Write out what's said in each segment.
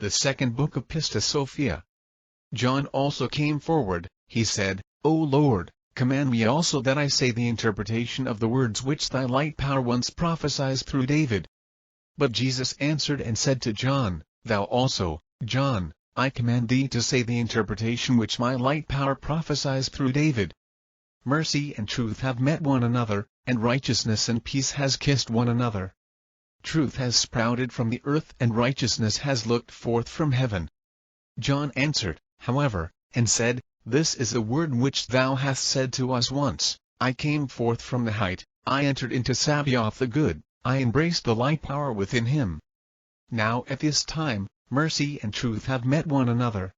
The second book of Pistis Sophia. John also came forward, he said, O Lord, command me also that I say the interpretation of the words which thy light power once prophesied through David. But Jesus answered and said to John, Thou also, John, I command thee to say the interpretation which my light power prophesied through David. Mercy and truth have met one another, and righteousness and peace has kissed one another. Truth has sprouted from the earth and righteousness has looked forth from heaven. John answered, however, and said, This is the word which thou hast said to us once, I came forth from the height, I entered into Sabaoth the good, I embraced the light power within him. Now at this time, mercy and truth have met one another.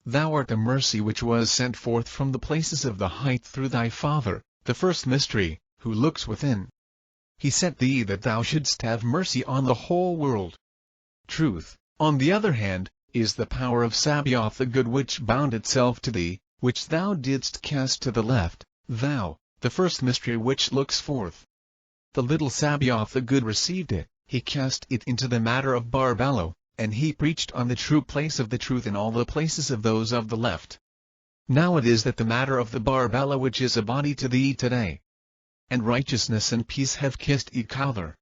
Thou art the mercy which was sent forth from the places of the height through thy Father, the first mystery, who looks within. He sent thee that thou shouldst have mercy on the whole world. Truth, on the other hand, is the power of Sabaoth the good which bound itself to thee, which thou didst cast to the left, thou, the first mystery which looks forth. The little Sabaoth the good received it, he cast it into the matter of Barbalo, and he preached on the true place of the truth in all the places of those of the left. Now it is that the matter of the Barbalo which is a body to thee today. And righteousness and peace have kissed each other.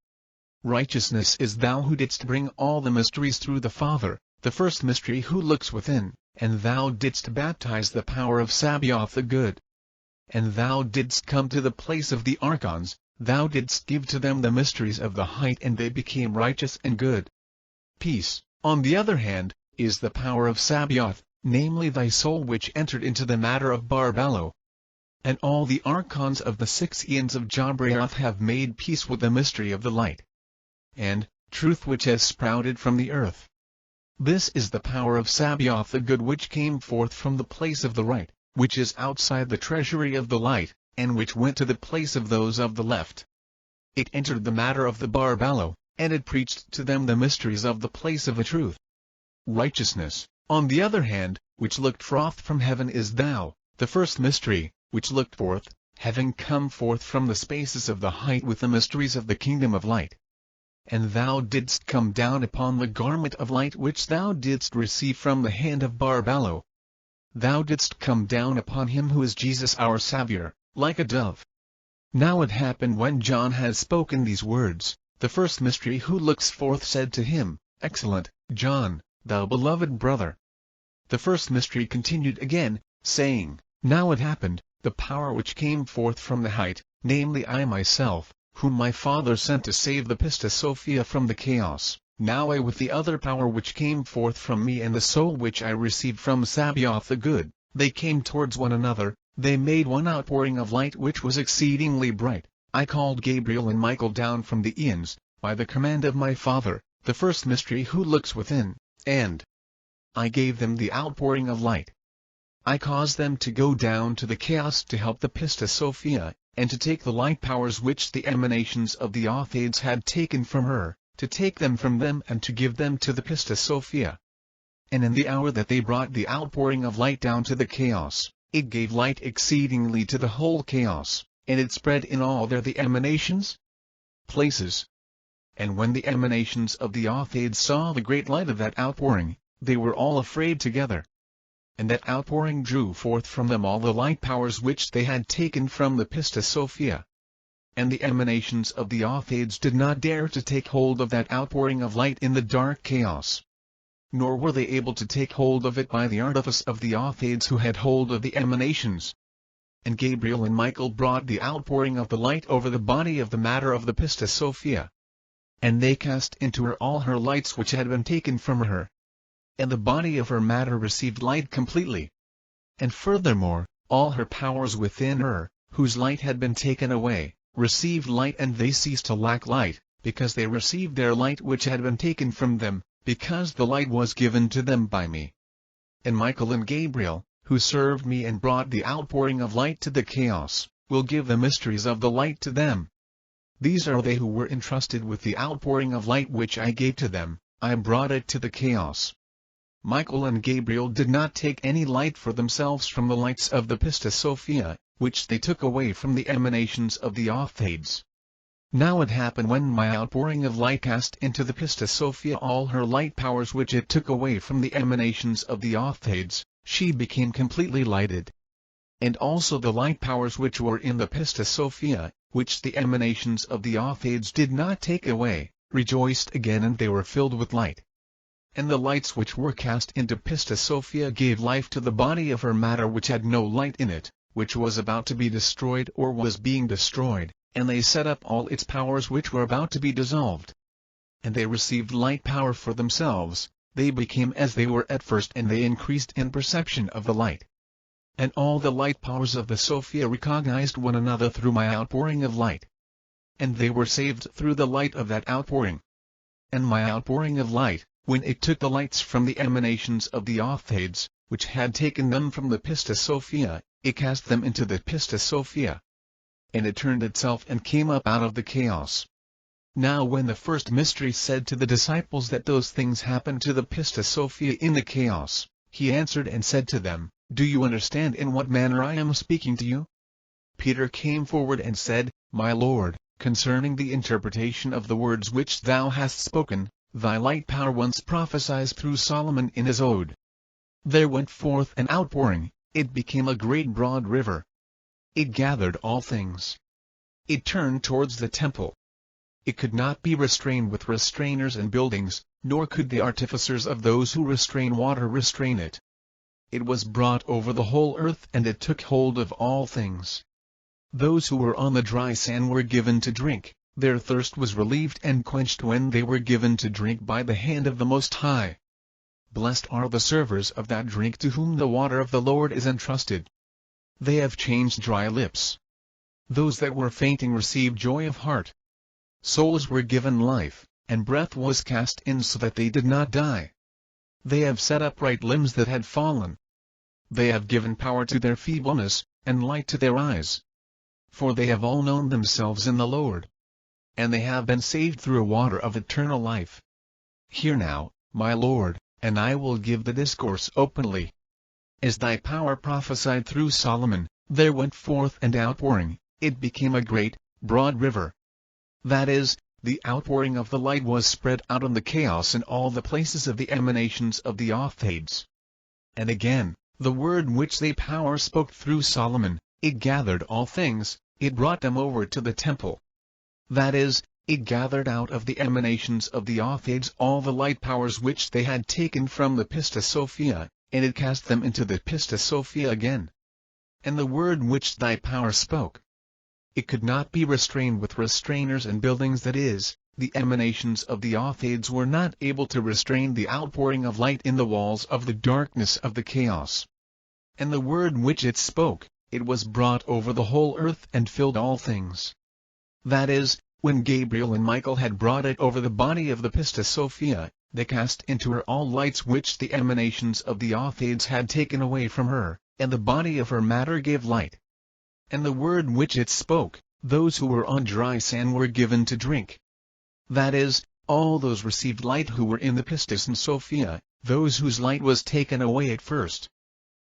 Righteousness is thou who didst bring all the mysteries through the Father, the first mystery who looks within, and thou didst baptize the power of Sabaoth the good. And thou didst come to the place of the archons, thou didst give to them the mysteries of the height and they became righteous and good. Peace, on the other hand, is the power of Sabaoth, namely thy soul which entered into the matter of Barbalo. And all the archons of the 6 eons of Jabraoth have made peace with the mystery of the light. And, truth which has sprouted from the earth. This is the power of Sabaoth the good which came forth from the place of the right, which is outside the treasury of the light, and which went to the place of those of the left. It entered the matter of the Barbalo, and it preached to them the mysteries of the place of the truth. Righteousness, on the other hand, which looked forth from heaven is thou, the first mystery, which looked forth, having come forth from the spaces of the height with the mysteries of the kingdom of light. And thou didst come down upon the garment of light which thou didst receive from the hand of Barbalo. Thou didst come down upon him who is Jesus our Saviour, like a dove. Now it happened when John had spoken these words, the first mystery who looks forth said to him, Excellent, John, thou beloved brother. The first mystery continued again, saying, Now it happened, the power which came forth from the height, namely I myself, whom my Father sent to save the Pistis Sophia from the chaos, now I with the other power which came forth from me and the soul which I received from Sabaoth the good, they came towards one another, they made one outpouring of light which was exceedingly bright. I called Gabriel and Michael down from the eons, by the command of my Father, the first mystery who looks within, and I gave them the outpouring of light. I caused them to go down to the chaos to help the Pistis Sophia, and to take the light powers which the emanations of the Authades had taken from her, to take them from them and to give them to the Pistis Sophia. And in the hour that they brought the outpouring of light down to the chaos, it gave light exceedingly to the whole chaos, and it spread in all the emanations places. And when the emanations of the Authades saw the great light of that outpouring, they were all afraid together. And that outpouring drew forth from them all the light powers which they had taken from the Pistis Sophia. And the emanations of the Authades did not dare to take hold of that outpouring of light in the dark chaos. Nor were they able to take hold of it by the artifice of the Authades who had hold of the emanations. And Gabriel and Michael brought the outpouring of the light over the body of the matter of the Pistis Sophia. And they cast into her all her lights which had been taken from her. And the body of her matter received light completely. And furthermore, all her powers within her, whose light had been taken away, received light and they ceased to lack light, because they received their light which had been taken from them, because the light was given to them by me. And Michael and Gabriel, who served me and brought the outpouring of light to the chaos, will give the mysteries of the light to them. These are they who were entrusted with the outpouring of light which I gave to them, I brought it to the chaos. Michael and Gabriel did not take any light for themselves from the lights of the Pistis Sophia, which they took away from the emanations of the Authades. Now it happened when my outpouring of light cast into the Pistis Sophia all her light powers which it took away from the emanations of the Authades, she became completely lighted. And also the light powers which were in the Pistis Sophia, which the emanations of the Authades did not take away, rejoiced again, and they were filled with light. And the lights which were cast into Pistis Sophia gave life to the body of her matter which had no light in it, which was about to be destroyed or was being destroyed, and they set up all its powers which were about to be dissolved. And they received light power for themselves, they became as they were at first, and they increased in perception of the light. And all the light powers of the Sophia recognized one another through my outpouring of light. And they were saved through the light of that outpouring. And my outpouring of light, when it took the lights from the emanations of the Authades, which had taken them from the Pistis Sophia, it cast them into the Pistis Sophia. And it turned itself and came up out of the chaos. Now when the first mystery said to the disciples that those things happened to the Pistis Sophia in the chaos, he answered and said to them, "Do you understand in what manner I am speaking to you?" Peter came forward and said, "My Lord, concerning the interpretation of the words which thou hast spoken, thy light power once prophesied through Solomon in his ode. There went forth an outpouring, it became a great broad river. It gathered all things. It turned towards the temple. It could not be restrained with restrainers and buildings, nor could the artificers of those who restrain water restrain it. It was brought over the whole earth, and it took hold of all things. Those who were on the dry sand were given to drink, their thirst was relieved and quenched when they were given to drink by the hand of the Most High. Blessed are the servers of that drink to whom the water of the Lord is entrusted. They have changed dry lips. Those that were fainting received joy of heart. Souls were given life, and breath was cast in so that they did not die. They have set upright limbs that had fallen. They have given power to their feebleness, and light to their eyes. For they have all known themselves in the Lord. And they have been saved through a water of eternal life. Hear now, my Lord, and I will give the discourse openly. As thy power prophesied through Solomon, there went forth an outpouring, it became a great, broad river. That is, the outpouring of the light was spread out on the chaos in all the places of the emanations of the Authades. And again, the word which thy power spoke through Solomon, it gathered all things, it brought them over to the temple. That is, it gathered out of the emanations of the Authades all the light powers which they had taken from the Pistis Sophia, and it cast them into the Pistis Sophia again. And the word which thy power spoke, it could not be restrained with restrainers and buildings, that is, the emanations of the Authades were not able to restrain the outpouring of light in the walls of the darkness of the chaos. And the word which it spoke, it was brought over the whole earth and filled all things. That is, when Gabriel and Michael had brought it over the body of the Pistis Sophia, they cast into her all lights which the emanations of the Authades had taken away from her, and the body of her matter gave light. And the word which it spoke, those who were on dry sand were given to drink. That is, all those received light who were in the Pistis and Sophia, those whose light was taken away at first.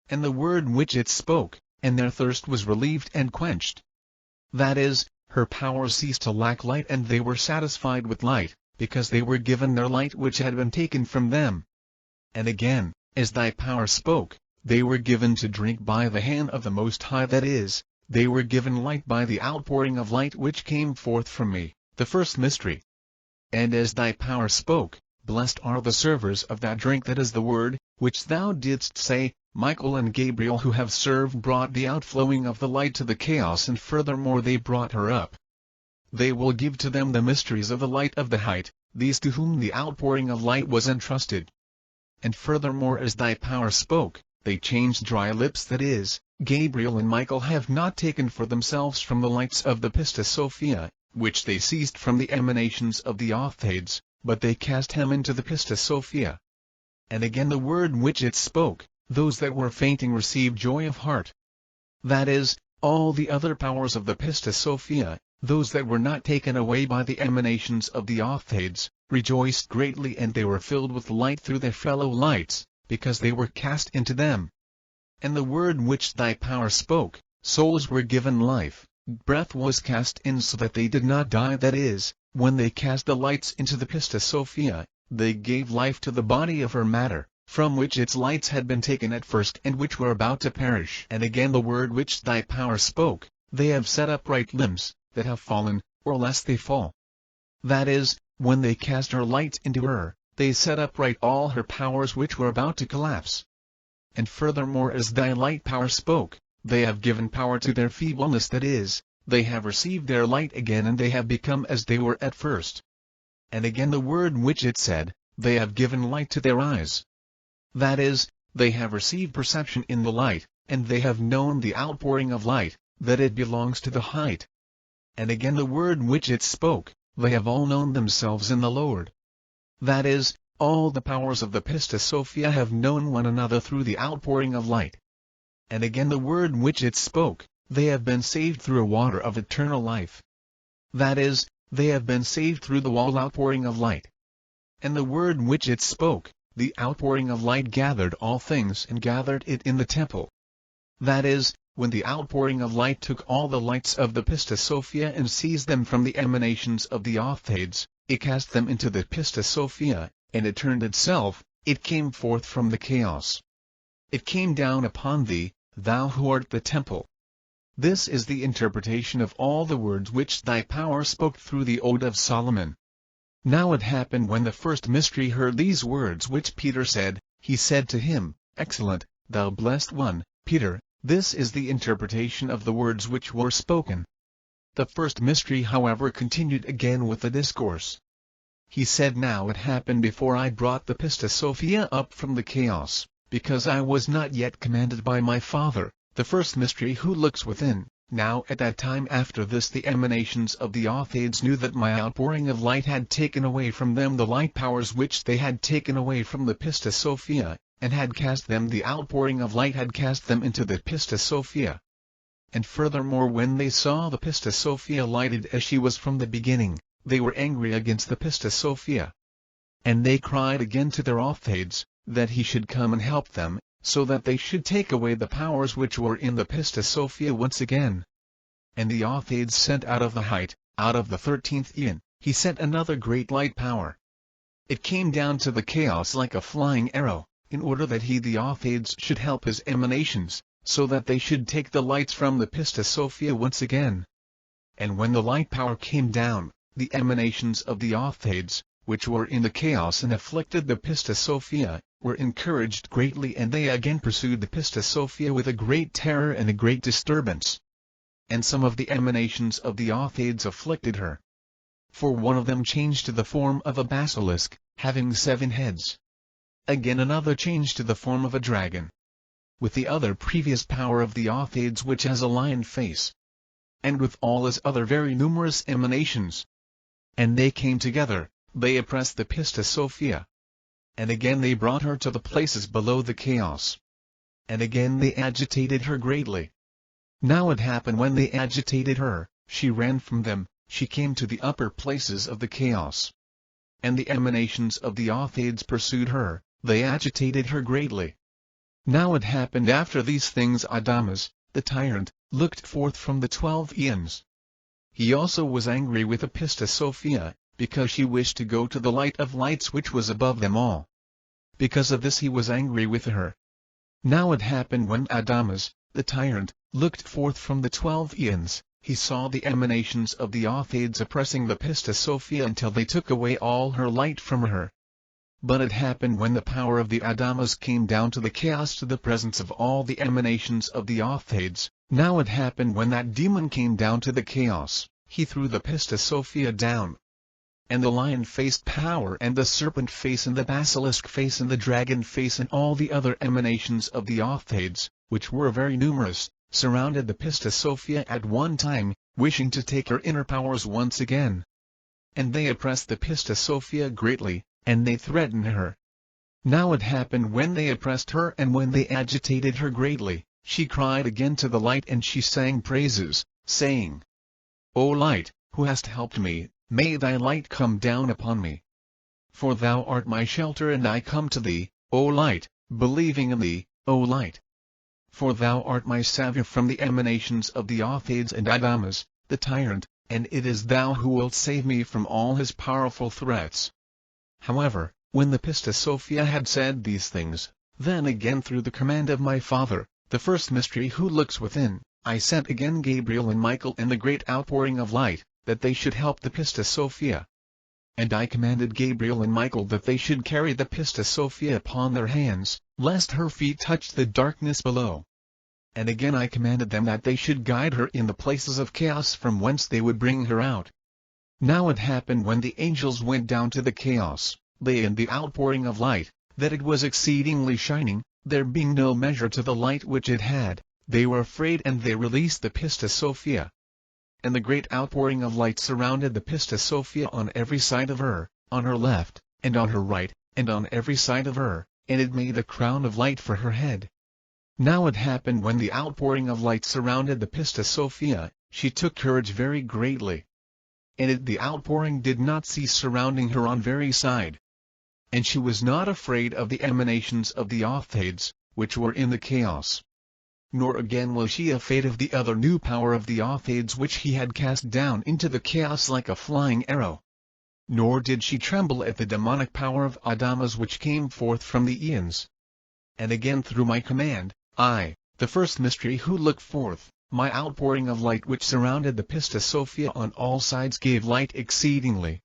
And the word which it spoke, and their thirst was relieved and quenched. That is, her power ceased to lack light, and they were satisfied with light, because they were given their light which had been taken from them. And again, as thy power spoke, they were given to drink by the hand of the Most High, that is, they were given light by the outpouring of light which came forth from me, the first mystery. And as thy power spoke, blessed are the servers of that drink, that is the word, which thou didst say, Michael and Gabriel who have served brought the outflowing of the light to the chaos, and furthermore they brought her up. They will give to them the mysteries of the light of the height, these to whom the outpouring of light was entrusted. And furthermore as thy power spoke, they changed dry lips, that is, Gabriel and Michael have not taken for themselves from the lights of the Pistis Sophia, which they seized from the emanations of the Authades, but they cast him into the Pistis Sophia. And again the word which it spoke, those that were fainting received joy of heart. That is, all the other powers of the Pistis Sophia, those that were not taken away by the emanations of the Authades, rejoiced greatly, and they were filled with light through their fellow lights, because they were cast into them. And the word which thy power spoke, souls were given life, breath was cast in so that they did not die, that is, when they cast the lights into the Pistis Sophia, they gave life to the body of her matter, from which its lights had been taken at first and which were about to perish. And again the word which thy power spoke, they have set upright limbs, that have fallen, or lest they fall. That is, when they cast her light into her, they set upright all her powers which were about to collapse. And furthermore, as thy light power spoke, they have given power to their feebleness, that is, they have received their light again and they have become as they were at first. And again the word which it said, they have given light to their eyes. That is, they have received perception in the light, and they have known the outpouring of light, that it belongs to the height. And again the word which it spoke, they have all known themselves in the Lord. That is, all the powers of the Pistis Sophia have known one another through the outpouring of light. And again the word which it spoke, they have been saved through a water of eternal life. That is, they have been saved through the wall outpouring of light. And the word which it spoke, the outpouring of light, gathered all things and gathered it in the temple. That is, when the outpouring of light took all the lights of the Pistis Sophia and seized them from the emanations of the Authades, it cast them into the Pistis Sophia, and it turned itself, it came forth from the chaos. It came down upon thee, thou who art the temple. This is the interpretation of all the words which thy power spoke through the Ode of Solomon. Now it happened when the first mystery heard these words which Peter said, he said to him, Excellent, thou blessed one, Peter, this is the interpretation of the words which were spoken. The first mystery, however, continued again with the discourse. He said, Now it happened before I brought the Pistis Sophia up from the chaos, because I was not yet commanded by my Father, the first mystery who looks within. Now at that time after this the emanations of the Authades knew that my outpouring of light had taken away from them the light powers which they had taken away from the Pistis Sophia, and had cast them, the outpouring of light had cast them into the Pistis Sophia. And furthermore, when they saw the Pistis Sophia lighted as she was from the beginning, they were angry against the Pistis Sophia. And they cried again to their Authades, that he should come and help them, so that they should take away the powers which were in the Pistis Sophia once again. And the Authades sent out of the height, out of the 13th eon, he sent another great light power. It came down to the chaos like a flying arrow, in order that he, the Authades, should help his emanations, so that they should take the lights from the Pistis Sophia once again. And when the light power came down, the emanations of the Authades, which were in the chaos and afflicted the Pistis Sophia, were encouraged greatly, and they again pursued the Pistis Sophia with a great terror and a great disturbance. And some of the emanations of the Authades afflicted her. For one of them changed to the form of a basilisk, having 7 heads. Again another changed to the form of a dragon. With the other previous power of the Authades which has a lion face. And with all his other very numerous emanations. And they came together, they oppressed the Pistis Sophia. And again they brought her to the places below the chaos. And again they agitated her greatly. Now it happened when they agitated her, she ran from them, she came to the upper places of the chaos. And the emanations of the Authades pursued her, they agitated her greatly. Now it happened after these things Adamas, the tyrant, looked forth from the 12 eons. He also was angry with the Pistis Sophia, because she wished to go to the light of lights which was above them all. Because of this he was angry with her. Now it happened when Adamas, the tyrant, looked forth from the 12 eons, he saw the emanations of the Authades oppressing the Pistis Sophia until they took away all her light from her. But it happened when the power of the Adamas came down to the chaos to the presence of all the emanations of the Authades. Now it happened when that demon came down to the chaos, he threw the Pistis Sophia down. And the lion-faced power and the serpent face and the basilisk face and the dragon face and all the other emanations of the Authades, which were very numerous, surrounded the Pistis Sophia at one time, wishing to take her inner powers once again. And they oppressed the Pistis Sophia greatly, and they threatened her. Now it happened when they oppressed her and when they agitated her greatly, she cried again to the light and she sang praises, saying, O light, who hast helped me, may thy light come down upon me. For thou art my shelter and I come to thee, O light, believing in thee, O light. for thou art my Saviour from the emanations of the Othades and Idamas, the tyrant, and it is thou who wilt save me from all his powerful threats. However, when the Pistis Sophia had said these things, then again through the command of my Father, the first mystery who looks within, I sent again Gabriel and Michael in the great outpouring of light, that they should help the Pistis Sophia. And I commanded Gabriel and Michael that they should carry the Pistis Sophia upon their hands, lest her feet touch the darkness below. And again I commanded them that they should guide her in the places of chaos from whence they would bring her out. Now it happened when the angels went down to the chaos, they in the outpouring of light, that it was exceedingly shining, there being no measure to the light which it had, they were afraid and they released the Pistis Sophia. And the great outpouring of light surrounded the Pistis Sophia on every side of her, on her left, and on her right, and on every side of her, and it made a crown of light for her head. Now it happened when the outpouring of light surrounded the Pistis Sophia, she took courage very greatly. And the outpouring did not cease surrounding her on every side. And she was not afraid of the emanations of the Othades, which were in the chaos. Nor again was she afraid of the other new power of the Othades which he had cast down into the chaos like a flying arrow. Nor did she tremble at the demonic power of Adamas which came forth from the Aeons. And again through my command, I, the first mystery who looked forth, my outpouring of light which surrounded the Pistis Sophia on all sides gave light exceedingly.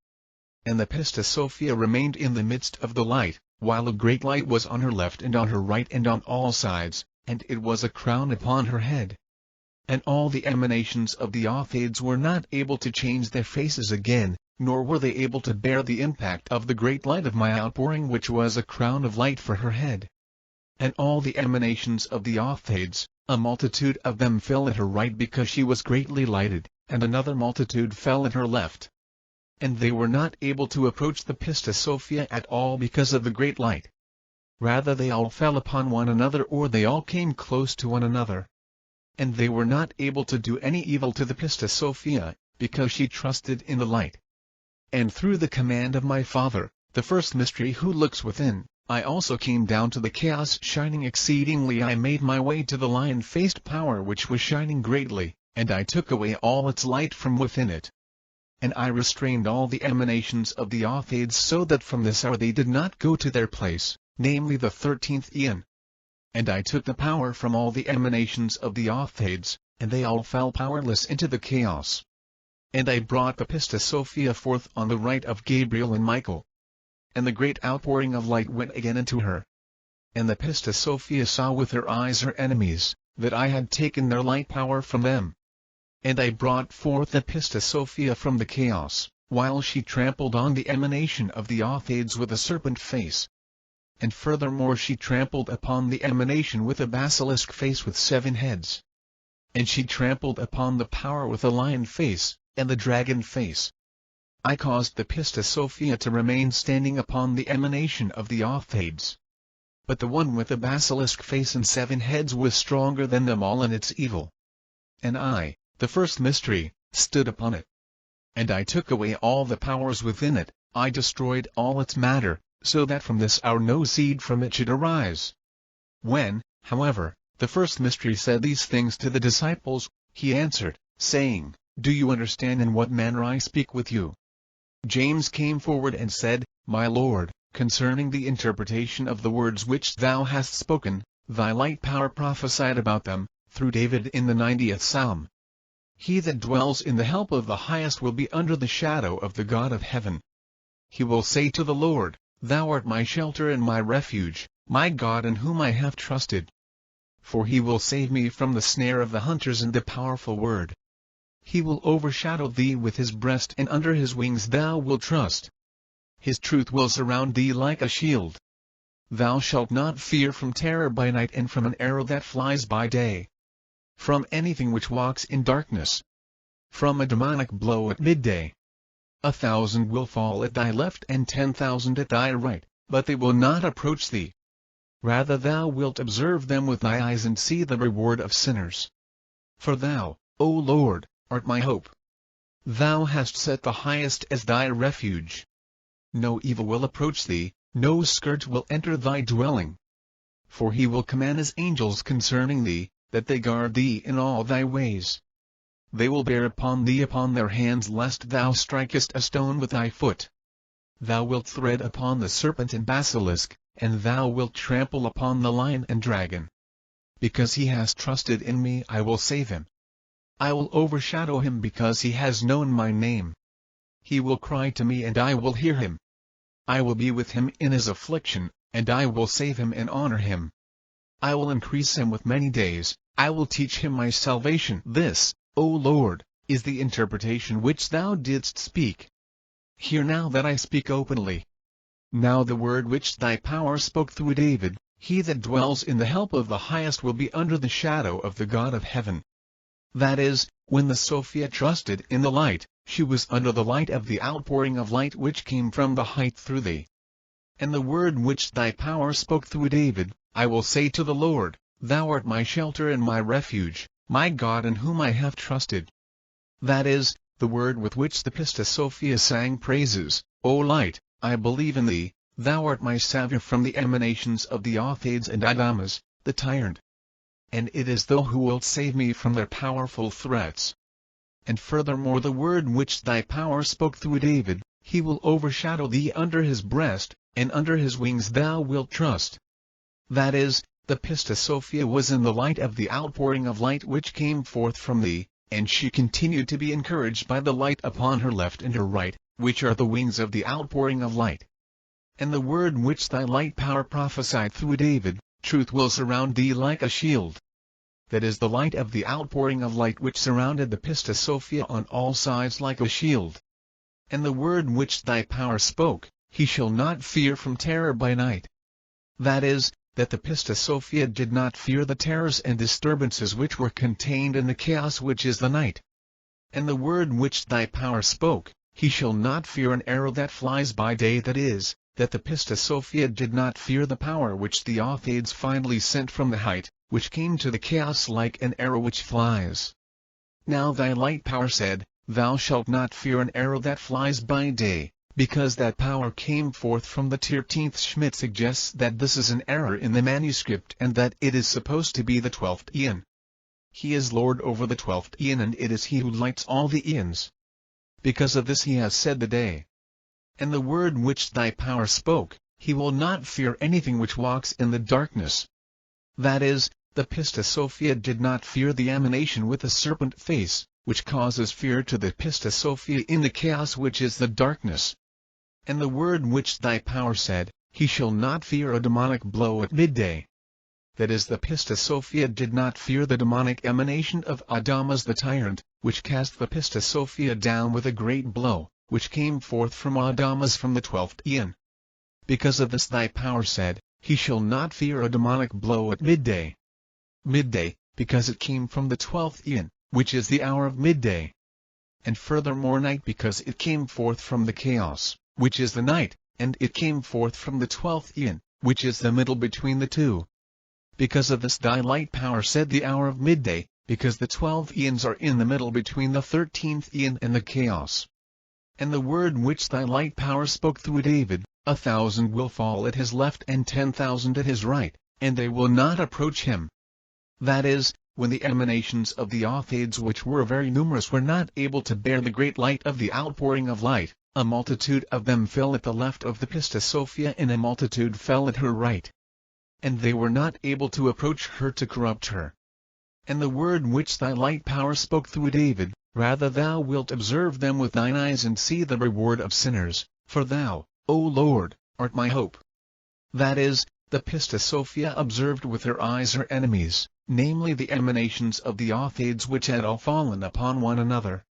And the Pistis Sophia remained in the midst of the light, while a great light was on her left and on her right and on all sides, and it was a crown upon her head. And all the emanations of the Othades were not able to change their faces again, nor were they able to bear the impact of the great light of my outpouring which was a crown of light for her head. And all the emanations of the Othades, a multitude of them fell at her right because she was greatly lighted, and another multitude fell at her left. And they were not able to approach the Pistis Sophia at all because of the great light. Rather they all fell upon one another or they all came close to one another. And they were not able to do any evil to the Pistis Sophia, because she trusted in the light. And through the command of my Father, the first mystery who looks within, I also came down to the chaos shining exceedingly. I made my way to the lion-faced power which was shining greatly, and I took away all its light from within it. And I restrained all the emanations of the Othades so that from this hour they did not go to their place, namely the 13th Aeon. And I took the power from all the emanations of the Othades, and they all fell powerless into the chaos. And I brought the Pistis Sophia forth on the right of Gabriel and Michael. And the great outpouring of light went again into her. And the Pistis Sophia saw with her eyes her enemies, that I had taken their light power from them. And I brought forth the Pistis Sophia from the chaos, while she trampled on the emanation of the Othades with a serpent face. And furthermore she trampled upon the emanation with a basilisk face with 7 heads. And she trampled upon the power with a lion face, and the dragon face. I caused the Pistis Sophia to remain standing upon the emanation of the Othades. But the one with the basilisk face and 7 heads was stronger than them all in its evil. And I, the first mystery, stood upon it. And I took away all the powers within it, I destroyed all its matter, so that from this hour no seed from it should arise. When, however, the first mystery said these things to the disciples, he answered, saying, Do you understand in what manner I speak with you? James came forward and said, My Lord, concerning the interpretation of the words which thou hast spoken, thy light power prophesied about them, through David in the 90th Psalm. He that dwells in the help of the Highest will be under the shadow of the God of heaven. He will say to the Lord, Thou art my shelter and my refuge, my God in whom I have trusted. For he will save me from the snare of the hunters and the powerful word. He will overshadow thee with his breast, and under his wings thou wilt trust. His truth will surround thee like a shield. Thou shalt not fear from terror by night, and from an arrow that flies by day. From anything which walks in darkness. From a demonic blow at midday. 1,000 will fall at thy left and 10,000 at thy right, but they will not approach thee. Rather thou wilt observe them with thy eyes and see the reward of sinners. For thou, O Lord, art my hope. Thou hast set the Highest as thy refuge. No evil will approach thee, no scourge will enter thy dwelling. for he will command his angels concerning thee, that they guard thee in all thy ways. They will bear upon thee upon their hands, lest thou strikest a stone with thy foot. Thou wilt tread upon the serpent and basilisk, and thou wilt trample upon the lion and dragon. Because he has trusted in me, I will save him. I will overshadow him because he has known my name. He will cry to me and I will hear him. I will be with him in his affliction, and I will save him and honor him. I will increase him with many days, I will teach him my salvation. This, O Lord, is the interpretation which thou didst speak. Hear now that I speak openly. Now the word which thy power spoke through David, he that dwells in the help of the highest will be under the shadow of the God of heaven. That is, when the Sophia trusted in the light, she was under the light of the outpouring of light which came from the height through thee. And the word which thy power spoke through David, I will say to the Lord, Thou art my shelter and my refuge, my God in whom I have trusted. That is, the word with which the Pistis Sophia sang praises, O light, I believe in thee, thou art my Saviour from the emanations of the Authades and Adamas, the tyrant. And it is thou who wilt save me from their powerful threats. And furthermore the word which thy power spoke through David, he will overshadow thee under his breast, and under his wings thou wilt trust. That is, the Pistis Sophia was in the light of the outpouring of light which came forth from thee, and she continued to be encouraged by the light upon her left and her right, which are the wings of the outpouring of light. And the word which thy light power prophesied through David, truth will surround thee like a shield. That is the light of the outpouring of light which surrounded the Pistis Sophia on all sides like a shield. And the word which thy power spoke, he shall not fear from terror by night. That is, that the Pistis Sophia did not fear the terrors and disturbances which were contained in the chaos which is the night. And the word which thy power spoke, he shall not fear an arrow that flies by day. That is, that the Pistis Sophia did not fear the power which the Authades finally sent from the height, which came to the chaos like an arrow which flies. Now thy light power said, Thou shalt not fear an arrow that flies by day, because that power came forth from the 13th. Schmidt suggests that this is an error in the manuscript and that it is supposed to be the 12th eon. He is Lord over the 12th eon, and it is he who lights all the eons. Because of this he has said the day. And the word which thy power spoke, he will not fear anything which walks in the darkness. That is, the Pistis Sophia did not fear the emanation with a serpent face, which causes fear to the Pistis Sophia in the chaos which is the darkness. And the word which thy power said, he shall not fear a demonic blow at midday. That is, the Pistis Sophia did not fear the demonic emanation of Adamas the tyrant, which cast the Pistis Sophia down with a great blow, which came forth from Adamas from the 12th eon. Because of this thy power said, he shall not fear a demonic blow at midday. Midday, because it came from the 12th eon, which is the hour of midday. And furthermore night, because it came forth from the chaos, which is the night, and it came forth from the 12th eon, which is the middle between the two. Because of this thy light power said the hour of midday, because the 12 eons are in the middle between the 13th eon and the chaos. And the word which thy light power spoke through David, 1,000 will fall at his left and 10,000 at his right, and they will not approach him. That is, when the emanations of the Authades which were very numerous were not able to bear the great light of the outpouring of light, a multitude of them fell at the left of the Pistis Sophia and a multitude fell at her right. And they were not able to approach her to corrupt her. And the word which thy light power spoke through David, rather thou wilt observe them with thine eyes and see the reward of sinners, for thou, O Lord, art my hope. That is, the Pistis Sophia observed with her eyes her enemies, namely the emanations of the Authades which had all fallen upon one another.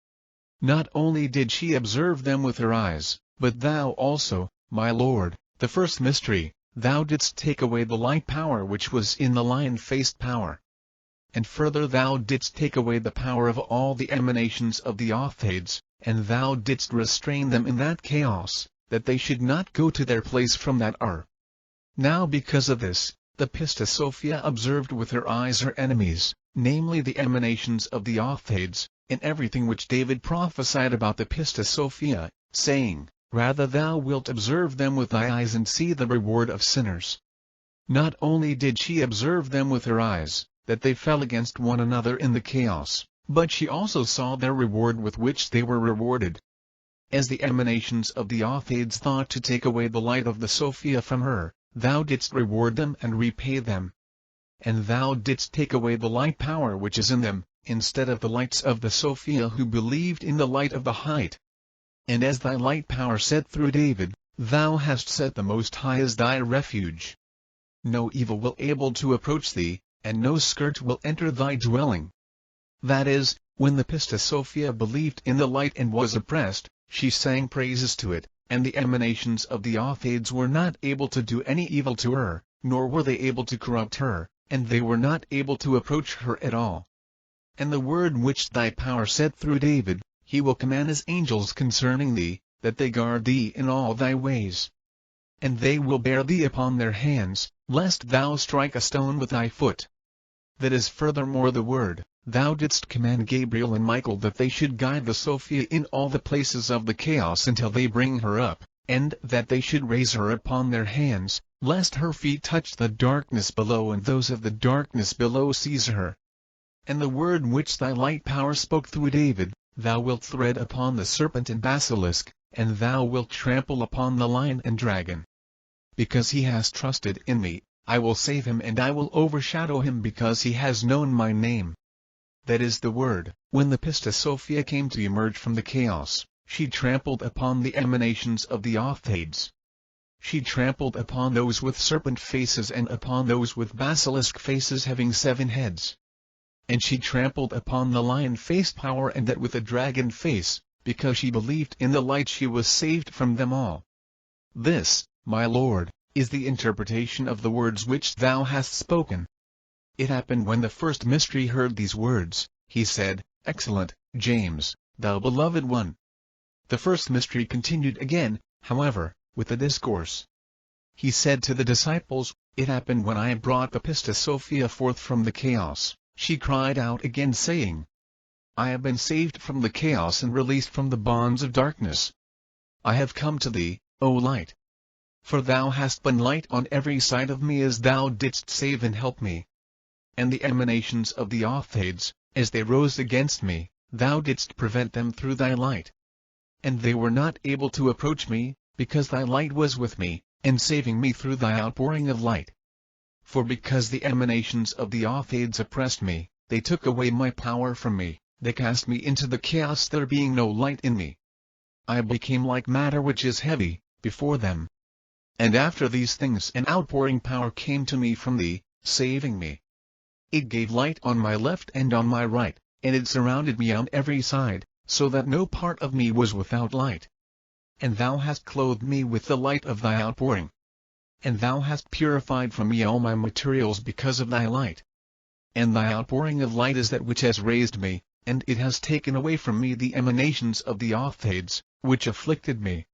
Not only did she observe them with her eyes, but thou also, my Lord, the first mystery, thou didst take away the light power which was in the lion-faced power. And further thou didst take away the power of all the emanations of the Authades, and thou didst restrain them in that chaos, that they should not go to their place from that hour. Now because of this, the Pistis Sophia observed with her eyes her enemies, namely the emanations of the Authades, in everything which David prophesied about the Pistis Sophia, saying, Rather thou wilt observe them with thy eyes and see the reward of sinners. Not only did she observe them with her eyes, that they fell against one another in the chaos, but she also saw their reward with which they were rewarded. As the emanations of the Authades thought to take away the light of the Sophia from her, thou didst reward them and repay them. And thou didst take away the light power which is in them, instead of the lights of the Sophia who believed in the light of the height. And as thy light power said through David, thou hast set the Most High as thy refuge. No evil will able to approach thee, and no scourge will enter thy dwelling. That is, when the Pistis Sophia believed in the light and was oppressed, she sang praises to it, and the emanations of the Authades were not able to do any evil to her, nor were they able to corrupt her, and they were not able to approach her at all. And the word which thy power said through David, he will command his angels concerning thee, that they guard thee in all thy ways. And they will bear thee upon their hands, lest thou strike a stone with thy foot. That is furthermore the word, thou didst command Gabriel and Michael that they should guide the Sophia in all the places of the chaos until they bring her up, and that they should raise her upon their hands, lest her feet touch the darkness below and those of the darkness below seize her. And the word which thy light power spoke through David, thou wilt tread upon the serpent and basilisk, and thou wilt trample upon the lion and dragon. Because he has trusted in me, I will save him and I will overshadow him because he has known my name. That is the word. When the Pistis Sophia came to emerge from the chaos, she trampled upon the emanations of the Authades. She trampled upon those with serpent faces and upon those with basilisk faces having 7 heads. And she trampled upon the lion-faced power and that with a dragon face, because she believed in the light she was saved from them all. This, my Lord, is the interpretation of the words which thou hast spoken. It happened when the first mystery heard these words, he said, Excellent, James, thou beloved one. The first mystery continued again, however, with the discourse. He said to the disciples, It happened when I brought the Pistis Sophia forth from the chaos, she cried out again saying, I have been saved from the chaos and released from the bonds of darkness. I have come to thee, O light. For thou hast been light on every side of me as thou didst save and help me. And the emanations of the Authades, as they rose against me, thou didst prevent them through thy light. And they were not able to approach me, because thy light was with me, and saving me through thy outpouring of light. For because the emanations of the Authades oppressed me, they took away my power from me, they cast me into the chaos there being no light in me. I became like matter which is heavy, before them. And after these things an outpouring power came to me from thee, saving me. It gave light on my left and on my right, and it surrounded me on every side, so that no part of me was without light. And thou hast clothed me with the light of thy outpouring. And thou hast purified from me all my materials because of thy light. And thy outpouring of light is that which has raised me, and it has taken away from me the emanations of the Authades, which afflicted me.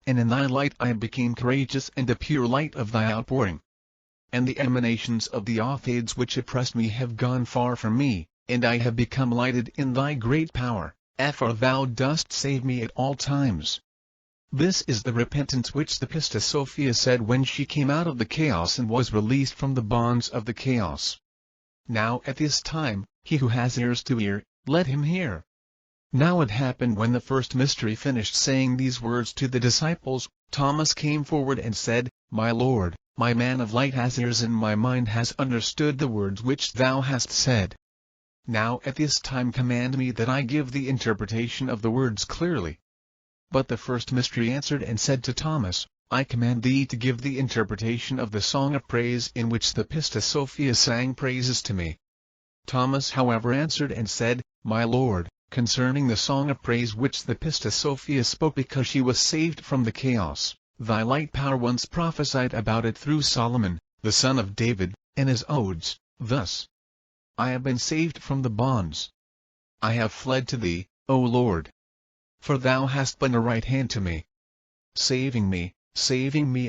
And in thy light I became courageous and a pure light of thy outpouring. And the emanations of the Authades which oppressed me have gone far from me, and I have become lighted in thy great power, for thou dost save me at all times. This is the repentance which the Pistis Sophia said when she came out of the chaos and was released from the bonds of the chaos. Now at this time, he who has ears to hear, let him hear. Now it happened when the first mystery finished saying these words to the disciples, Thomas came forward and said, My Lord, my man of light has ears and my mind has understood the words which thou hast said. Now at this time command me that I give the interpretation of the words clearly. But the first mystery answered and said to Thomas, I command thee to give the interpretation of the song of praise in which the Pistis Sophia sang praises to me. Thomas however answered and said, My Lord, concerning the song of praise which the Pistis Sophia spoke because she was saved from the chaos, thy light power once prophesied about it through Solomon, the son of David, in his odes, thus. I have been saved from the bonds. I have fled to thee, O Lord. For thou hast been a right hand to me. Saving me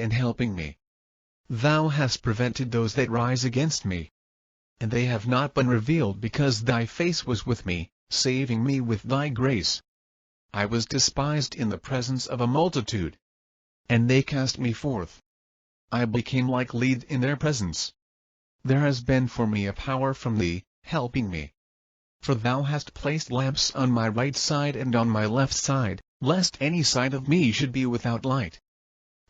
and helping me. Thou hast prevented those that rise against me. And they have not been revealed because thy face was with me, saving me with thy grace. I was despised in the presence of a multitude. And they cast me forth. I became like lead in their presence. There has been for me a power from thee, helping me. For thou hast placed lamps on my right side and on my left side, lest any side of me should be without light.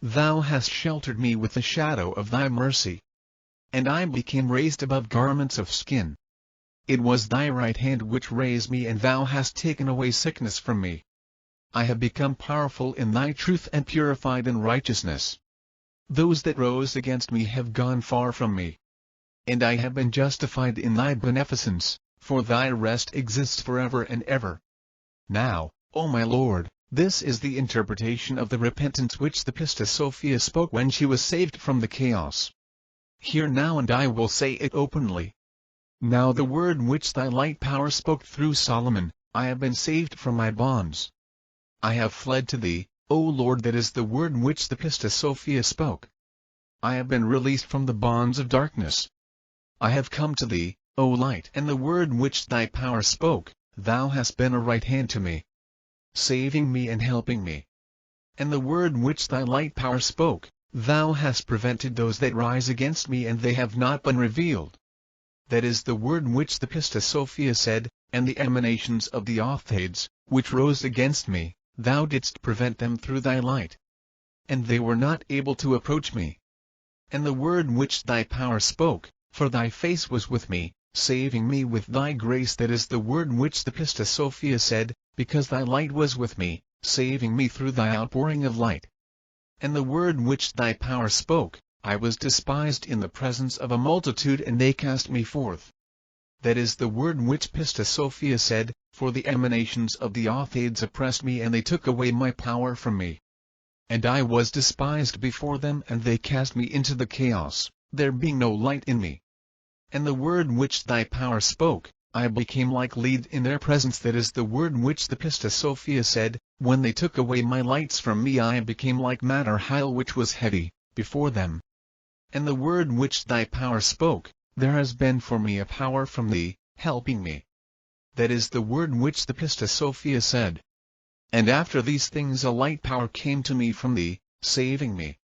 Thou hast sheltered me with the shadow of thy mercy. And I became raised above garments of skin. It was thy right hand which raised me, and thou hast taken away sickness from me. I have become powerful in thy truth and purified in righteousness. Those that rose against me have gone far from me. And I have been justified in thy beneficence, for thy rest exists forever and ever. Now, O my Lord, this is the interpretation of the repentance which the Pistis Sophia spoke when she was saved from the chaos. Hear now, and I will say it openly. Now the word which thy light power spoke through Solomon, I have been saved from my bonds. I have fled to thee, O Lord, that is the word which the Pistis Sophia spoke. I have been released from the bonds of darkness. I have come to thee, O light, and the word which thy power spoke, thou hast been a right hand to me, saving me and helping me. And the word which thy light power spoke, thou hast prevented those that rise against me, and they have not been revealed. That is the word which the Pistis Sophia said, and the emanations of the Authades, which rose against me, thou didst prevent them through thy light. And they were not able to approach me. And the word which thy power spoke, for thy face was with me, saving me with thy grace. That is the word which the Pistis Sophia said, because thy light was with me, saving me through thy outpouring of light. And the word which thy power spoke, I was despised in the presence of a multitude, and they cast me forth. That is the word which Pistis Sophia said, for the emanations of the Authades oppressed me, and they took away my power from me. And I was despised before them, and they cast me into the chaos, there being no light in me. And the word which thy power spoke, I became like lead in their presence. That is the word which the Pistis Sophia said, when they took away my lights from me, I became like matter hail which was heavy, before them. And the word which thy power spoke, there has been for me a power from thee, helping me. That is the word which the Pistis Sophia said. And after these things a light power came to me from thee, saving me.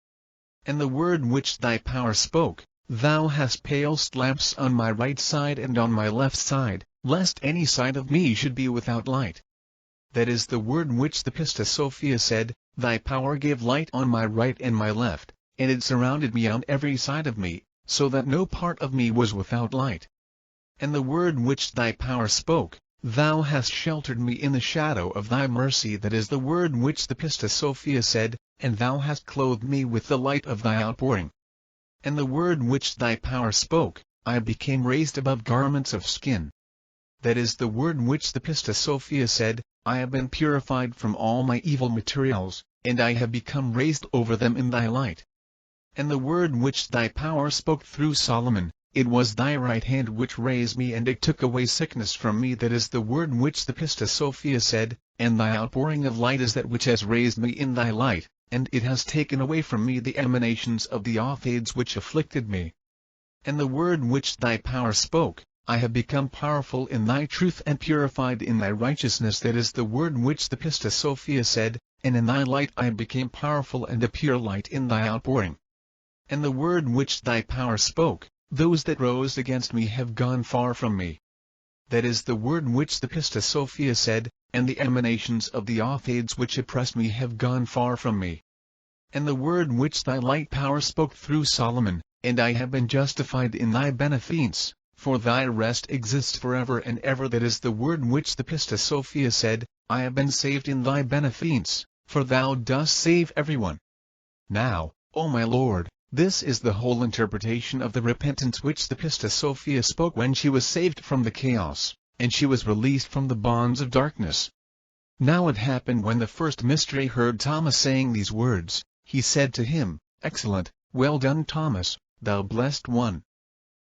And the word which thy power spoke, thou hast placed lamps on my right side and on my left side, lest any side of me should be without light. That is the word which the Pistis Sophia said, thy power gave light on my right and my left, and it surrounded me on every side of me, so that no part of me was without light. And the word which thy power spoke, thou hast sheltered me in the shadow of thy mercy. That is the word which the Pistis Sophia said, and thou hast clothed me with the light of thy outpouring. And the word which thy power spoke, I became raised above garments of skin. That is the word which the Pistis Sophia said, I have been purified from all my evil materials, and I have become raised over them in thy light. And the word which thy power spoke through Solomon, it was thy right hand which raised me, and it took away sickness from me. That is the word which the Pistis Sophia said, and thy outpouring of light is that which has raised me in thy light, and it has taken away from me the emanations of the Authades which afflicted me. And the word which thy power spoke, I have become powerful in thy truth and purified in thy righteousness. That is the word which the Pistis Sophia said, and in thy light I became powerful and a pure light in thy outpouring. And the word which thy power spoke, those that rose against me have gone far from me. That is the word which the Pistis Sophia said, and the emanations of the Authades which oppressed me have gone far from me. And the word which thy light power spoke through Solomon, and I have been justified in thy beneficence, for thy rest exists forever and ever. That is the word which the Pistis Sophia said, I have been saved in thy beneficence, for thou dost save everyone. Now, O my Lord, this is the whole interpretation of the repentance which the Pistis Sophia spoke when she was saved from the chaos, and she was released from the bonds of darkness. Now it happened when the first mystery heard Thomas saying these words, he said to him, Excellent, well done Thomas, thou blessed one.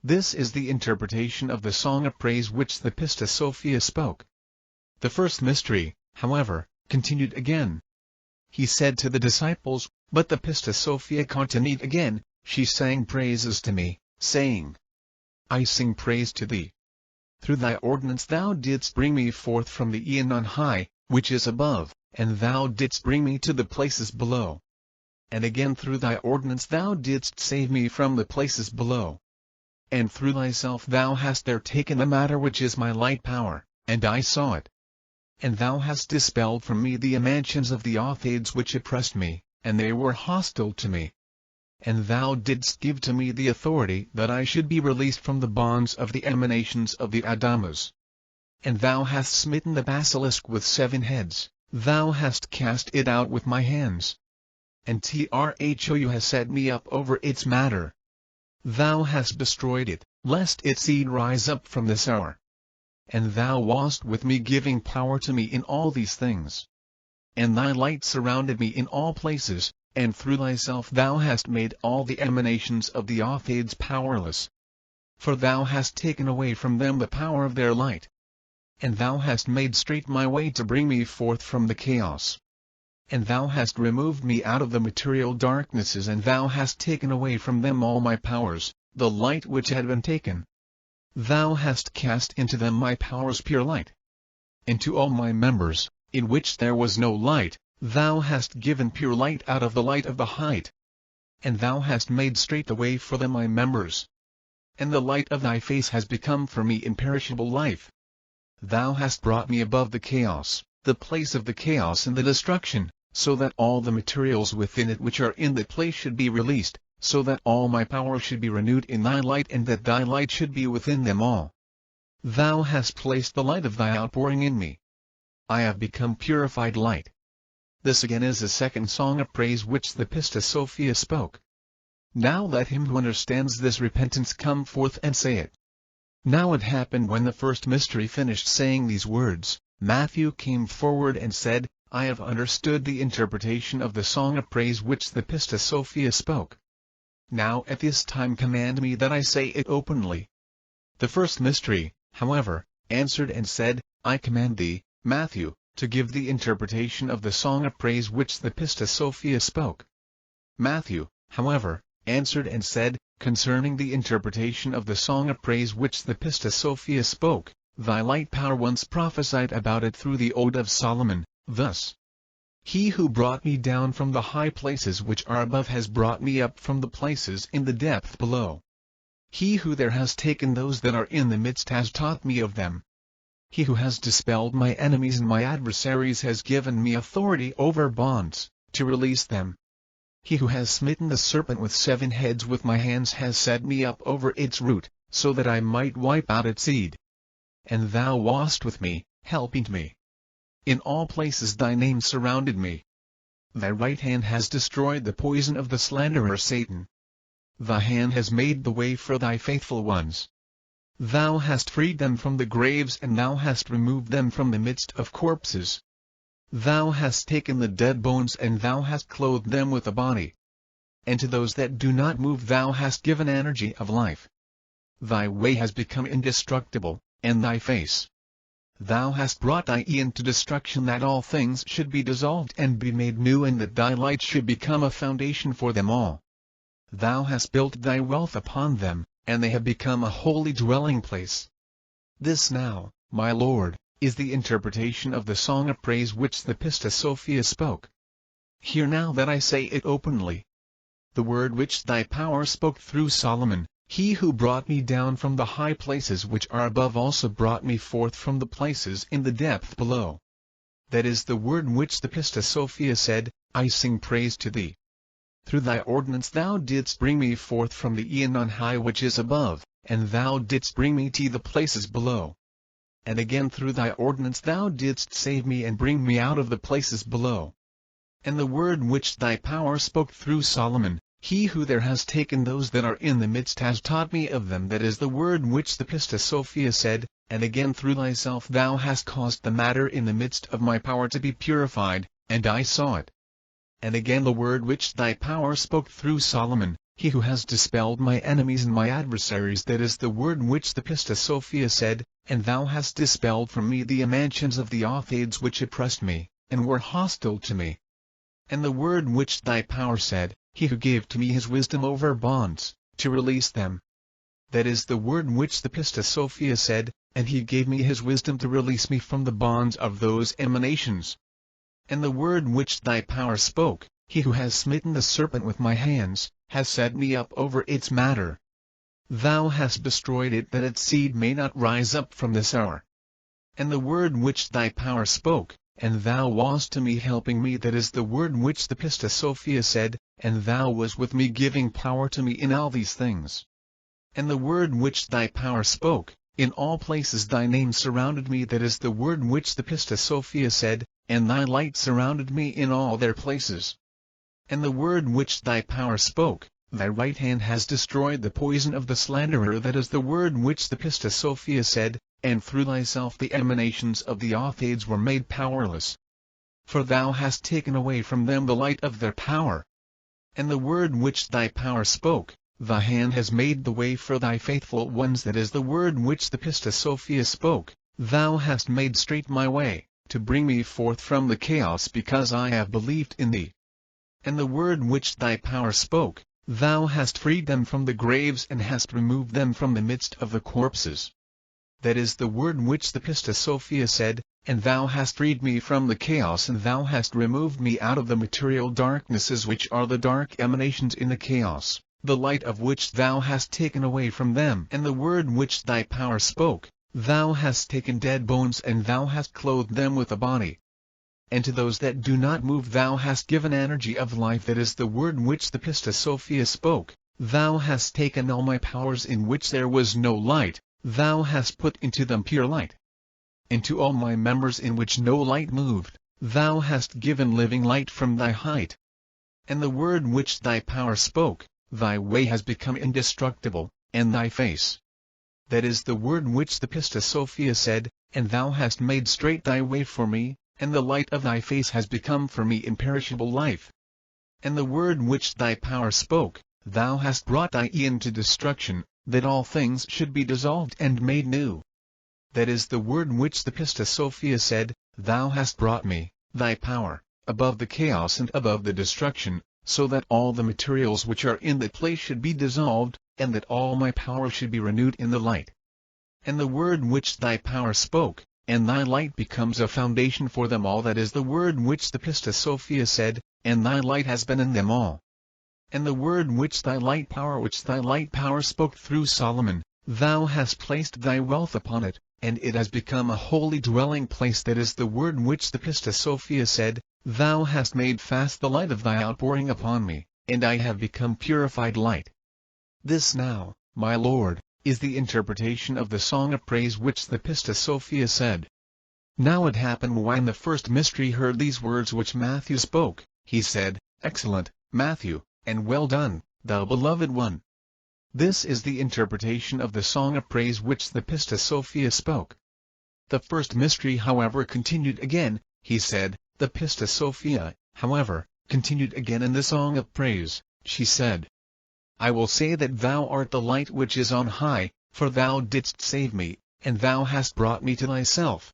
This is the interpretation of the song of praise which the Pistis Sophia spoke. The first mystery, however, continued again. He said to the disciples, but the Pistis Sophia continued again, she sang praises to me, saying, I sing praise to thee. Through thy ordinance thou didst bring me forth from the Aeon on high, which is above, and thou didst bring me to the places below. And again through thy ordinance thou didst save me from the places below. And through thyself thou hast there taken the matter which is my light power, and I saw it. And thou hast dispelled from me the emanations of the authades which oppressed me, and they were hostile to me. And thou didst give to me the authority that I should be released from the bonds of the emanations of the Adamas. And thou hast smitten the basilisk with 7 heads, thou hast cast it out with my hands. And Thou hast set me up over its matter. Thou hast destroyed it, lest its seed rise up from this hour. And thou wast with me, giving power to me in all these things. And thy light surrounded me in all places, and through thyself thou hast made all the emanations of the authades powerless. For thou hast taken away from them the power of their light. And thou hast made straight my way to bring me forth from the chaos. And thou hast removed me out of the material darknesses, and thou hast taken away from them all my powers, the light which had been taken. Thou hast cast into them my powers pure light. Into all my members, in which there was no light, thou hast given pure light out of the light of the height. And thou hast made straight the way for them my members. And the light of thy face has become for me imperishable life. Thou hast brought me above the chaos, the place of the chaos and the destruction, so that all the materials within it which are in that place should be released, so that all my power should be renewed in thy light, and that thy light should be within them all. Thou hast placed the light of thy outpouring in me. I have become purified light. This again is the second song of praise which the Pistis Sophia spoke. Now let him who understands this repentance come forth and say it. Now it happened when the first mystery finished saying these words, Matthew came forward and said, I have understood the interpretation of the song of praise which the Pistis Sophia spoke. Now at this time command me that I say it openly. The first mystery, however, answered and said, I command thee, Matthew, to give the interpretation of the song of praise which the Pistis Sophia spoke. Matthew, however, answered and said, concerning the interpretation of the song of praise which the Pistis Sophia spoke, thy light power once prophesied about it through the Ode of Solomon, thus. He who brought me down from the high places which are above has brought me up from the places in the depth below. He who there has taken those that are in the midst has taught me of them. He who has dispelled my enemies and my adversaries has given me authority over bonds, to release them. He who has smitten the serpent with 7 heads with my hands has set me up over its root, so that I might wipe out its seed. And thou wast with me, helping me. In all places thy name surrounded me. Thy right hand has destroyed the poison of the slanderer Satan. Thy hand has made the way for thy faithful ones. Thou hast freed them from the graves, and thou hast removed them from the midst of corpses. Thou hast taken the dead bones, and thou hast clothed them with a body. And to those that do not move thou hast given energy of life. Thy way has become indestructible, and thy face. Thou hast brought thy eon to destruction, that all things should be dissolved and be made new, and that thy light should become a foundation for them all. Thou hast built thy wealth upon them, and they have become a holy dwelling place. This now, my Lord, is the interpretation of the song of praise which the Pistis Sophia spoke. Hear now that I say it openly. The word which thy power spoke through Solomon, he who brought me down from the high places which are above also brought me forth from the places in the depth below. That is the word which the Pistis Sophia said, I sing praise to thee. Through thy ordinance thou didst bring me forth from the aeon on high which is above, and thou didst bring me to the places below. And again through thy ordinance thou didst save me and bring me out of the places below. And the word which thy power spoke through Solomon, he who there has taken those that are in the midst has taught me of them. That is the word which the Pistis Sophia said, and again through thyself thou hast caused the matter in the midst of my power to be purified, and I saw it. And again the word which thy power spoke through Solomon, he who has dispelled my enemies and my adversaries. That is the word which the Pistis Sophia said, and thou hast dispelled from me the emanations of the authades which oppressed me, and were hostile to me. And the word which thy power said, he who gave to me his wisdom over bonds, to release them. That is the word which the Pistis Sophia said, and he gave me his wisdom to release me from the bonds of those emanations. And the word which thy power spoke, he who has smitten the serpent with my hands, has set me up over its matter. Thou hast destroyed it that its seed may not rise up from this hour. And the word which thy power spoke, and thou wast to me helping me, that is the word which the Pistis Sophia said, and thou was with me giving power to me in all these things. And the word which thy power spoke, in all places thy name surrounded me, that is the word which the Pistis Sophia said, and thy light surrounded me in all their places. And the word which thy power spoke, thy right hand has destroyed the poison of the slanderer, that is the word which the Pistis Sophia said, and through thyself the emanations of the Authades were made powerless. For thou hast taken away from them the light of their power. And the word which thy power spoke, thy hand has made the way for thy faithful ones, that is the word which the Pistis Sophia spoke, thou hast made straight my way, to bring me forth from the chaos, because I have believed in thee. And the word which thy power spoke, thou hast freed them from the graves and hast removed them from the midst of the corpses. That is the word which the Pistis Sophia said, and thou hast freed me from the chaos, and thou hast removed me out of the material darknesses which are the dark emanations in the chaos, the light of which thou hast taken away from them. And the word which thy power spoke, thou hast taken dead bones and thou hast clothed them with a body. And to those that do not move thou hast given energy of life, that is the word which the Pistis Sophia spoke, thou hast taken all my powers in which there was no light, thou hast put into them pure light. And to all my members in which no light moved, thou hast given living light from thy height. And the word which thy power spoke, thy way has become indestructible, and thy face. That is the word which the Pistis Sophia said, and thou hast made straight thy way for me, and the light of thy face has become for me imperishable life. And the word which thy power spoke, thou hast brought thy eon to destruction, that all things should be dissolved and made new. That is the word which the Pistis Sophia said, thou hast brought me, thy power, above the chaos and above the destruction, so that all the materials which are in that place should be dissolved, and that all my power should be renewed in the light. And the word which thy power spoke, and thy light becomes a foundation for them all, that is the word which the Pistis Sophia said, and thy light has been in them all. And the word which thy light power spoke through Solomon, thou hast placed thy wealth upon it, and it has become a holy dwelling place, that is the word which the Pistis Sophia said, thou hast made fast the light of thy outpouring upon me, and I have become purified light. This now, my Lord, is the interpretation of the song of praise which the Pistis Sophia said. Now it happened when the first mystery heard these words which Matthew spoke, he said, Excellent, Matthew, and well done, thou beloved one. This is the interpretation of the song of praise which the Pistis Sophia spoke. The first mystery however continued again, he said, the Pistis Sophia, however, continued again in the song of praise, she said, I will say that thou art the light which is on high, for thou didst save me, and thou hast brought me to thyself.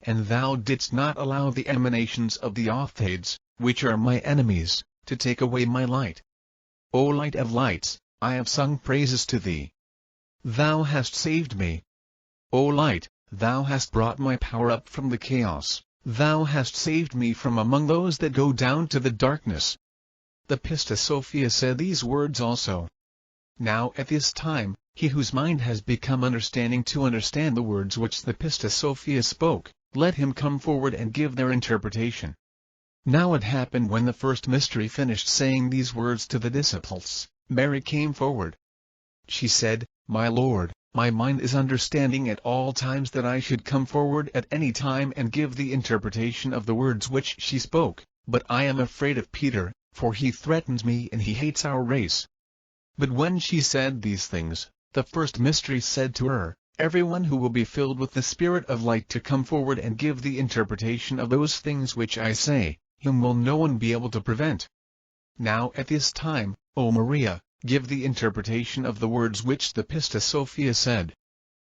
And thou didst not allow the emanations of the Authades, which are my enemies, to take away my light. O light of lights, I have sung praises to thee. Thou hast saved me. O light, thou hast brought my power up from the chaos, thou hast saved me from among those that go down to the darkness. The Pistis Sophia said these words also. Now at this time, he whose mind has become understanding to understand the words which the Pistis Sophia spoke, let him come forward and give their interpretation. Now it happened when the first mystery finished saying these words to the disciples, Mary came forward. She said, My Lord, my mind is understanding at all times that I should come forward at any time and give the interpretation of the words which she spoke, but I am afraid of Peter, for he threatens me and he hates our race. But when she said these things, the first mystery said to her, Everyone who will be filled with the Spirit of light to come forward and give the interpretation of those things which I say, him will no one be able to prevent. Now at this time, O Maria, give the interpretation of the words which the Pistis Sophia said.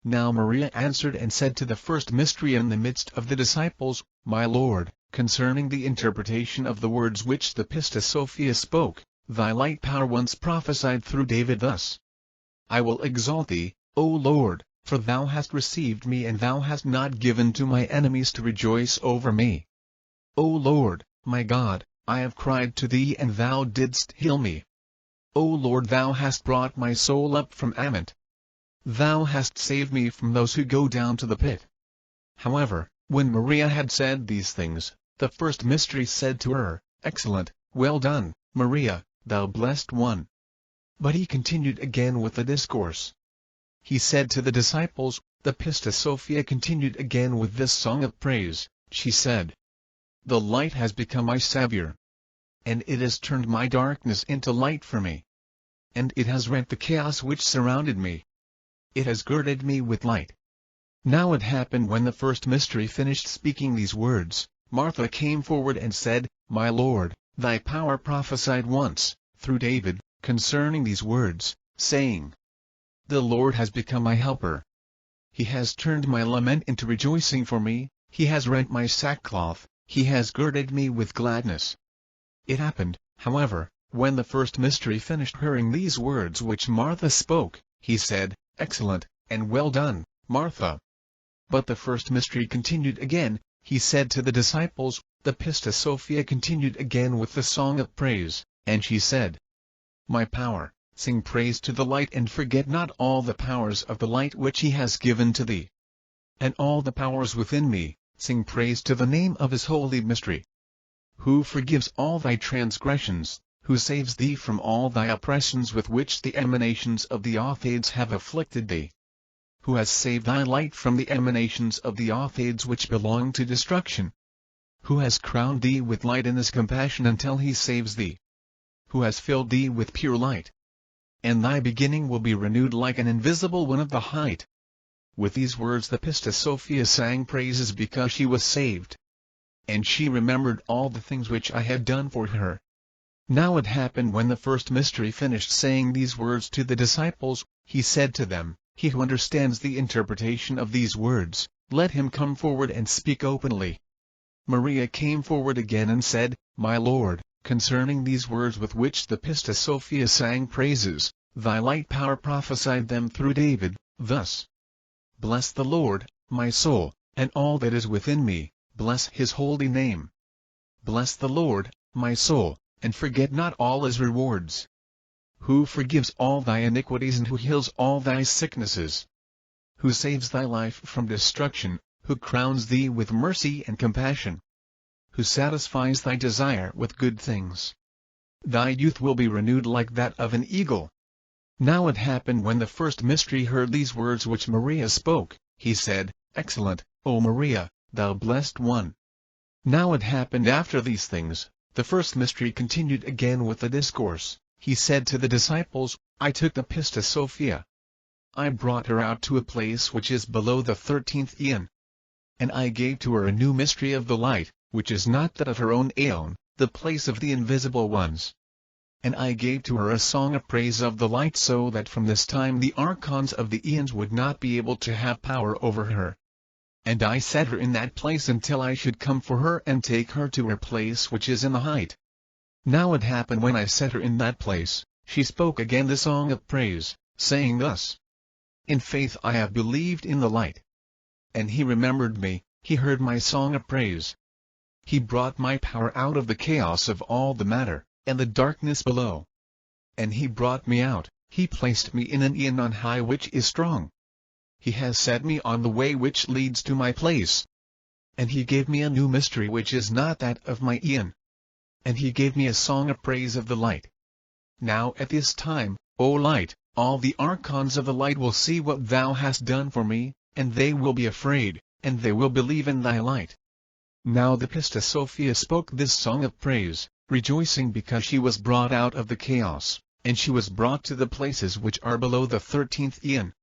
Now Maria answered and said to the first mystery in the midst of the disciples, My Lord, concerning the interpretation of the words which the Pistis Sophia spoke, thy light power once prophesied through David thus. I will exalt thee, O Lord, for thou hast received me and thou hast not given to my enemies to rejoice over me. O Lord, my God, I have cried to thee and thou didst heal me. O Lord, thou hast brought my soul up from Ammon. Thou hast saved me from those who go down to the pit. However, when Maria had said these things, the first mystery said to her, Excellent, well done, Maria, thou blessed one. But he continued again with the discourse. He said to the disciples, the Pistis Sophia continued again with this song of praise. She said, The light has become my Savior. And it has turned my darkness into light for me. And it has rent the chaos which surrounded me. It has girded me with light. Now it happened when the first mystery finished speaking these words, Martha came forward and said, My Lord, thy power prophesied once, through David, concerning these words, saying, The Lord has become my helper. He has turned my lament into rejoicing for me, he has rent my sackcloth, he has girded me with gladness. It happened, however, when the first mystery finished hearing these words which Martha spoke, he said, Excellent, and well done, Martha. But the first mystery continued again. He said to the disciples, the Pistis Sophia continued again with the song of praise, and she said, My power, sing praise to the light and forget not all the powers of the light which he has given to thee. And all the powers within me, sing praise to the name of his holy mystery. Who forgives all thy transgressions, who saves thee from all thy oppressions with which the emanations of the Authades have afflicted thee. Who has saved thy light from the emanations of the Authades which belong to destruction. Who has crowned thee with light in his compassion until he saves thee. Who has filled thee with pure light. And thy beginning will be renewed like an invisible one of the height. With these words the Pistis Sophia sang praises because she was saved. And she remembered all the things which I had done for her. Now it happened when the first mystery finished saying these words to the disciples, he said to them, He who understands the interpretation of these words, let him come forward and speak openly. Maria came forward again and said, My Lord, concerning these words with which the Pistis Sophia sang praises, thy light power prophesied them through David, thus. Bless the Lord, my soul, and all that is within me, bless his holy name. Bless the Lord, my soul, and forget not all his rewards. Who forgives all thy iniquities and who heals all thy sicknesses. Who saves thy life from destruction, who crowns thee with mercy and compassion. Who satisfies thy desire with good things. Thy youth will be renewed like that of an eagle. Now it happened when the first mystery heard these words which Maria spoke, he said, Excellent, O Maria, thou blessed one. Now it happened after these things, the first mystery continued again with the discourse. He said to the disciples, I took the Pistis Sophia. I brought her out to a place which is below the 13th aeon. And I gave to her a new mystery of the light, which is not that of her own aeon, the place of the invisible ones. And I gave to her a song of praise of the light so that from this time the archons of the aeons would not be able to have power over her. And I set her in that place until I should come for her and take her to her place which is in the height. Now it happened when I set her in that place, she spoke again the song of praise, saying thus. In faith I have believed in the light. And he remembered me, he heard my song of praise. He brought my power out of the chaos of all the matter, and the darkness below. And he brought me out, he placed me in an aeon on high which is strong. He has set me on the way which leads to my place. And he gave me a new mystery which is not that of my aeon. And he gave me a song of praise of the light. Now at this time, O light, all the archons of the light will see what thou hast done for me, and they will be afraid, and they will believe in thy light. Now the Pistis Sophia spoke this song of praise, rejoicing because she was brought out of the chaos, and she was brought to the places which are below the 13th aeon.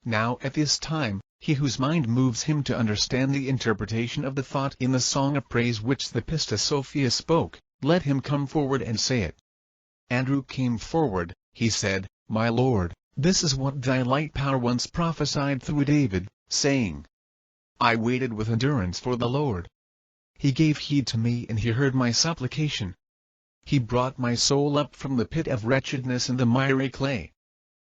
Now at this time, he whose mind moves him to understand the interpretation of the thought in the song of praise which the Pistis Sophia spoke, let him come forward and say it. Andrew came forward, he said, My Lord, this is what thy light power once prophesied through David, saying, I waited with endurance for the Lord. He gave heed to me and he heard my supplication. He brought my soul up from the pit of wretchedness and the miry clay.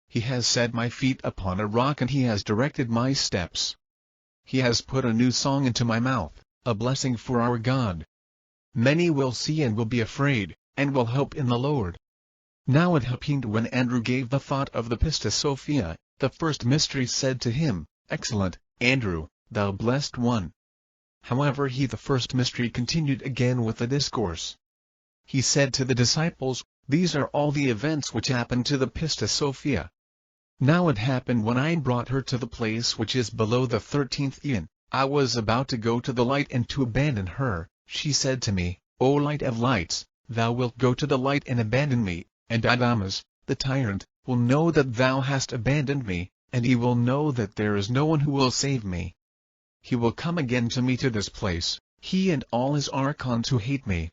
He has set my feet upon a rock and he has directed my steps. He has put a new song into my mouth, a blessing for our God. many will see and will be afraid, and will hope in the Lord. Now it happened when Andrew gave the thought of the Pistis Sophia, the first mystery said to him, "Excellent, Andrew, thou blessed one." However the first mystery continued again with the discourse. He said to the disciples, "These are all the events which happened to the Pistis Sophia. Now it happened when I brought her to the place which is below the 13th inn, I was about to go to the light and to abandon her. She said to me, O light of lights, thou wilt go to the light and abandon me, and Adamas, the tyrant, will know that thou hast abandoned me, and he will know that there is no one who will save me. He will come again to me to this place, he and all his archons who hate me.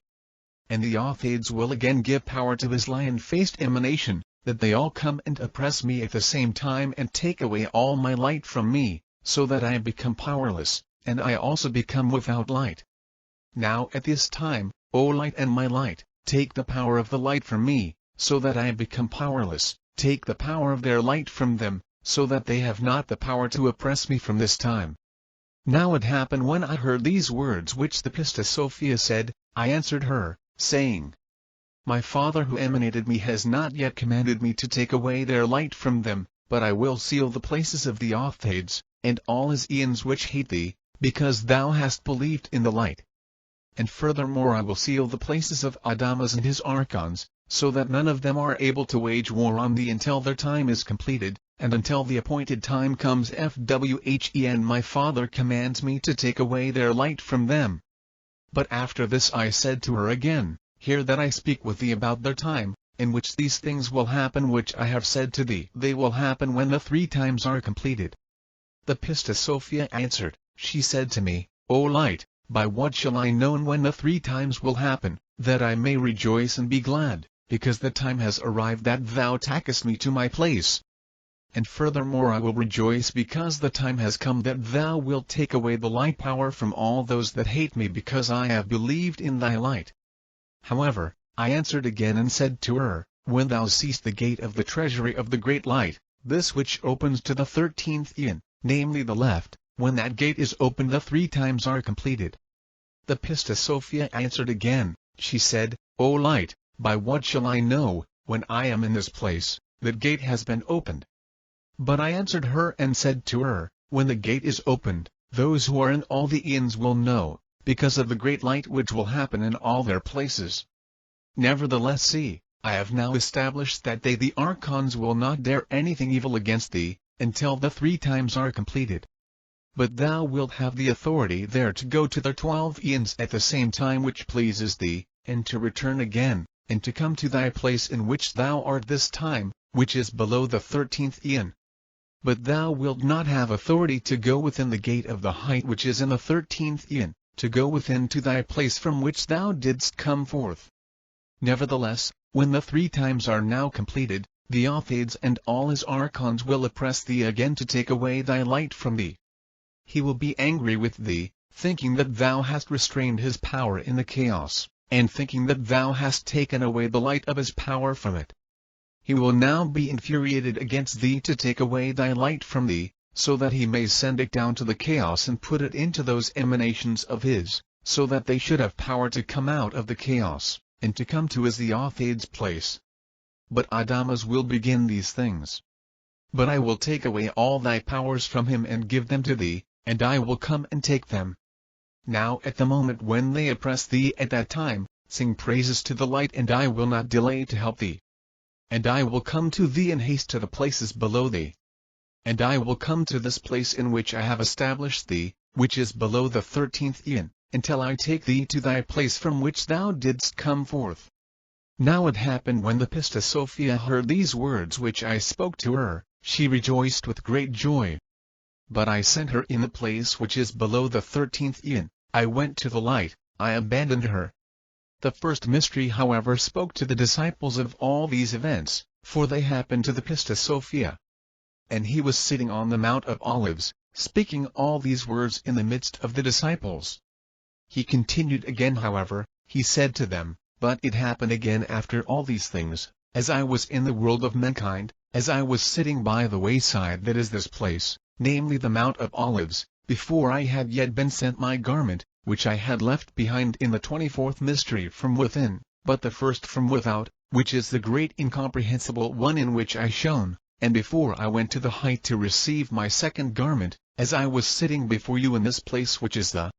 And the Authades will again give power to his lion-faced emanation, that they all come and oppress me at the same time and take away all my light from me, so that I become powerless, and I also become without light. Now at this time, O light and my light, take the power of the light from me, so that I become powerless, take the power of their light from them, so that they have not the power to oppress me from this time." Now it happened when I heard these words which the Pistis Sophia said, I answered her, saying, "My Father who emanated me has not yet commanded me to take away their light from them, but I will seal the places of the Authades, and all his eons which hate thee, because thou hast believed in the light. And furthermore I will seal the places of Adamas and his archons, so that none of them are able to wage war on thee until their time is completed, and until the appointed time comes fwhen my Father commands me to take away their light from them." But after this I said to her again, "Hear that I speak with thee about their time, in which these things will happen which I have said to thee. They will happen when the 3 times are completed." The Pistis Sophia answered, she said to me, "O light, by what shall I know when the 3 times will happen, that I may rejoice and be glad, because the time has arrived that thou takest me to my place? And furthermore I will rejoice because the time has come that thou wilt take away the light power from all those that hate me because I have believed in thy light." However, I answered again and said to her, "When thou seest the gate of the treasury of the great light, this which opens to the 13th inn, namely the left, when that gate is opened the 3 times are completed." The Pistis Sophia answered again, she said, "O light, by what shall I know, when I am in this place, that gate has been opened?" But I answered her and said to her, "When the gate is opened, those who are in all the inns will know, because of the great light which will happen in all their places. Nevertheless see, I have now established that they the archons will not dare anything evil against thee, until the 3 times are completed. But thou wilt have the authority there to go to the 12 inns at the same time which pleases thee, and to return again, and to come to thy place in which thou art this time, which is below the 13th inn. But thou wilt not have authority to go within the gate of the height which is in the 13th inn, to go within to thy place from which thou didst come forth. Nevertheless, when the 3 times are now completed, the Authades and all his archons will oppress thee again to take away thy light from thee. He will be angry with thee, thinking that thou hast restrained his power in the chaos, and thinking that thou hast taken away the light of his power from it. He will now be infuriated against thee to take away thy light from thee, so that he may send it down to the chaos and put it into those emanations of his, so that they should have power to come out of the chaos, and to come to as the Authades' place. But Adamas will begin these things. But I will take away all thy powers from him and give them to thee, and I will come and take them. Now at the moment when they oppress thee at that time, sing praises to the light, and I will not delay to help thee. And I will come to thee in haste to the places below thee. And I will come to this place in which I have established thee, which is below the 13th inn, until I take thee to thy place from which thou didst come forth." Now it happened when the Pistis Sophia heard these words which I spoke to her, she rejoiced with great joy. But I sent her in the place which is below the 13th inn, I went to the light, I abandoned her. The first mystery however spoke to the disciples of all these events, for they happened to the Pistis Sophia. And he was sitting on the Mount of Olives, speaking all these words in the midst of the disciples. He continued again however, he said to them, "But it happened again after all these things, as I was in the world of mankind, as I was sitting by the wayside that is this place, namely the Mount of Olives, before I had yet been sent my garment, which I had left behind in the 24th mystery from within, but the first from without, which is the great incomprehensible one in which I shone, and before I went to the height to receive my second garment, as I was sitting before you in this place which is the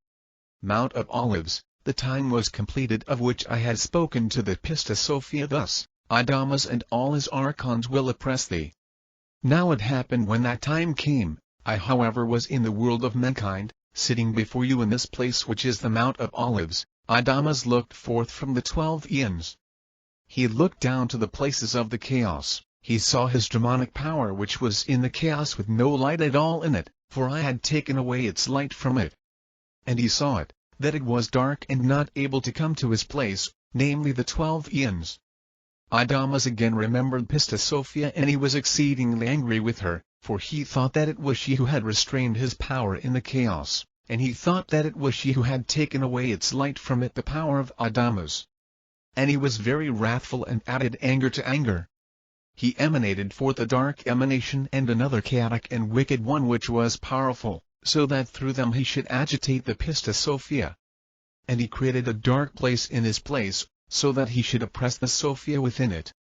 Mount of Olives, the time was completed of which I had spoken to the Pistis Sophia thus, Adamas and all his archons will oppress thee. Now it happened when that time came, I however was in the world of mankind, sitting before you in this place which is the Mount of Olives. Adamas looked forth from the 12 eons. He looked down to the places of the chaos, he saw his demonic power which was in the chaos with no light at all in it, for I had taken away its light from it. And he saw it, that it was dark and not able to come to his place, namely the 12 eons. Adamas again remembered Pistis Sophia and he was exceedingly angry with her, for he thought that it was she who had restrained his power in the chaos, and he thought that it was she who had taken away its light from it, the power of Adamas. And he was very wrathful and added anger to anger. He emanated forth a dark emanation and another chaotic and wicked one which was powerful, so that through them he should agitate the Pistis Sophia. And he created a dark place in his place, so that he should oppress the Sophia within it.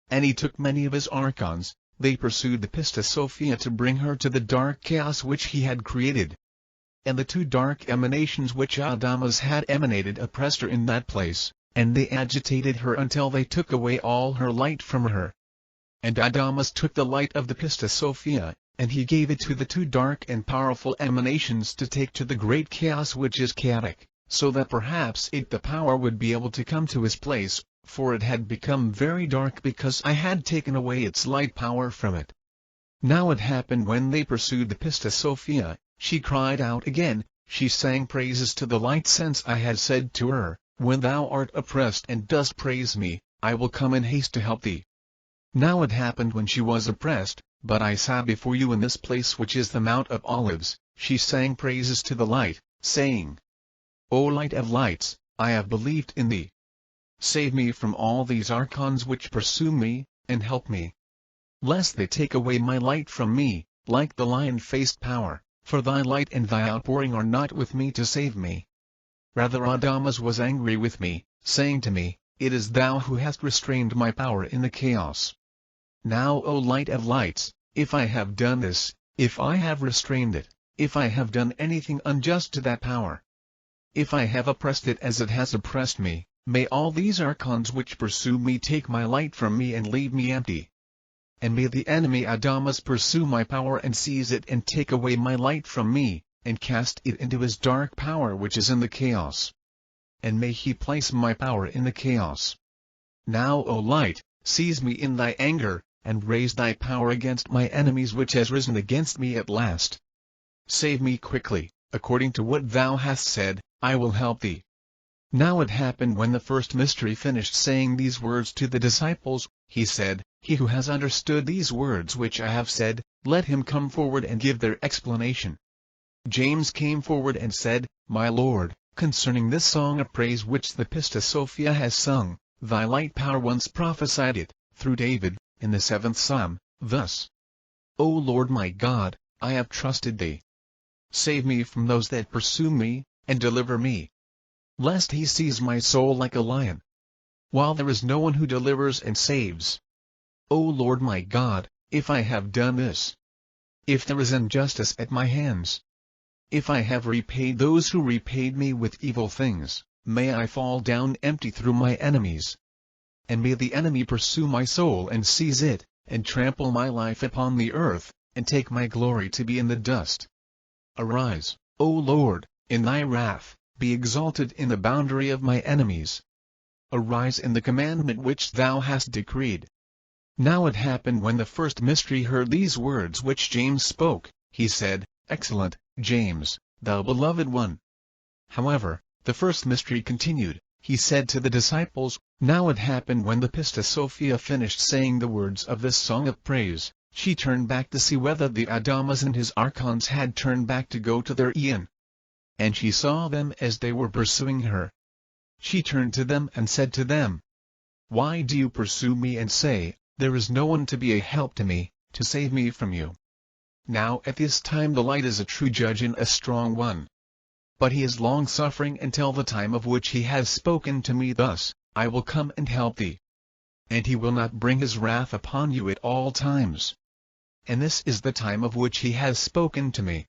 And he took many of his archons, they pursued the Pistis Sophia to bring her to the dark chaos which he had created. And the 2 dark emanations which Adamas had emanated oppressed her in that place, and they agitated her until they took away all her light from her. And Adamas took the light of the Pistis Sophia, and he gave it to the 2 dark and powerful emanations to take to the great chaos which is chaotic, so that perhaps the power would be able to come to his place, for it had become very dark because I had taken away its light power from it. Now it happened when they pursued the Pistis Sophia, she cried out again, she sang praises to the light, since I had said to her, when thou art oppressed and dost praise me, I will come in haste to help thee. Now it happened when she was oppressed, but I sat before you in this place which is the Mount of Olives, she sang praises to the light, saying, O light of lights, I have believed in thee. Save me from all these archons which pursue me, and help me, lest they take away my light from me, like the lion-faced power, for thy light and thy outpouring are not with me to save me. Rather Adamas was angry with me, saying to me, It is thou who hast restrained my power in the chaos. Now O light of lights, if I have done this, if I have restrained it, if I have done anything unjust to that power, if I have oppressed it as it has oppressed me, may all these archons which pursue me take my light from me and leave me empty. And may the enemy Adamas pursue my power and seize it and take away my light from me, and cast it into his dark power which is in the chaos. And may he place my power in the chaos. Now O light, seize me in thy anger, and raise thy power against my enemies which has risen against me at last. Save me quickly, according to what thou hast said, I will help thee. Now it happened when the first mystery finished saying these words to the disciples, he said, He who has understood these words which I have said, let him come forward and give their explanation. James came forward and said, My Lord, concerning this song of praise which the Pistis Sophia has sung, thy light power once prophesied it, through David, in the 7th Psalm, thus. O Lord my God, I have trusted thee. Save me from those that pursue me, and deliver me, lest he seize my soul like a lion, while there is no one who delivers and saves. O Lord my God, if I have done this, if there is injustice at my hands, if I have repaid those who repaid me with evil things, may I fall down empty through my enemies. And may the enemy pursue my soul and seize it, and trample my life upon the earth, and take my glory to be in the dust. Arise, O Lord, in thy wrath, be exalted in the boundary of my enemies. Arise in the commandment which thou hast decreed. Now it happened when the first mystery heard these words which James spoke, he said, Excellent, James, thou beloved one. However, the first mystery continued, he said to the disciples, Now it happened when the Pistis Sophia finished saying the words of this song of praise, she turned back to see whether the Adamas and his archons had turned back to go to their Aeon. And she saw them as they were pursuing her. She turned to them and said to them, Why do you pursue me and say, There is no one to be a help to me, to save me from you? Now at this time the light is a true judge and a strong one. but he is long-suffering until the time of which he has spoken to me thus, I will come and help thee. And he will not bring his wrath upon you at all times. And this is the time of which he has spoken to me.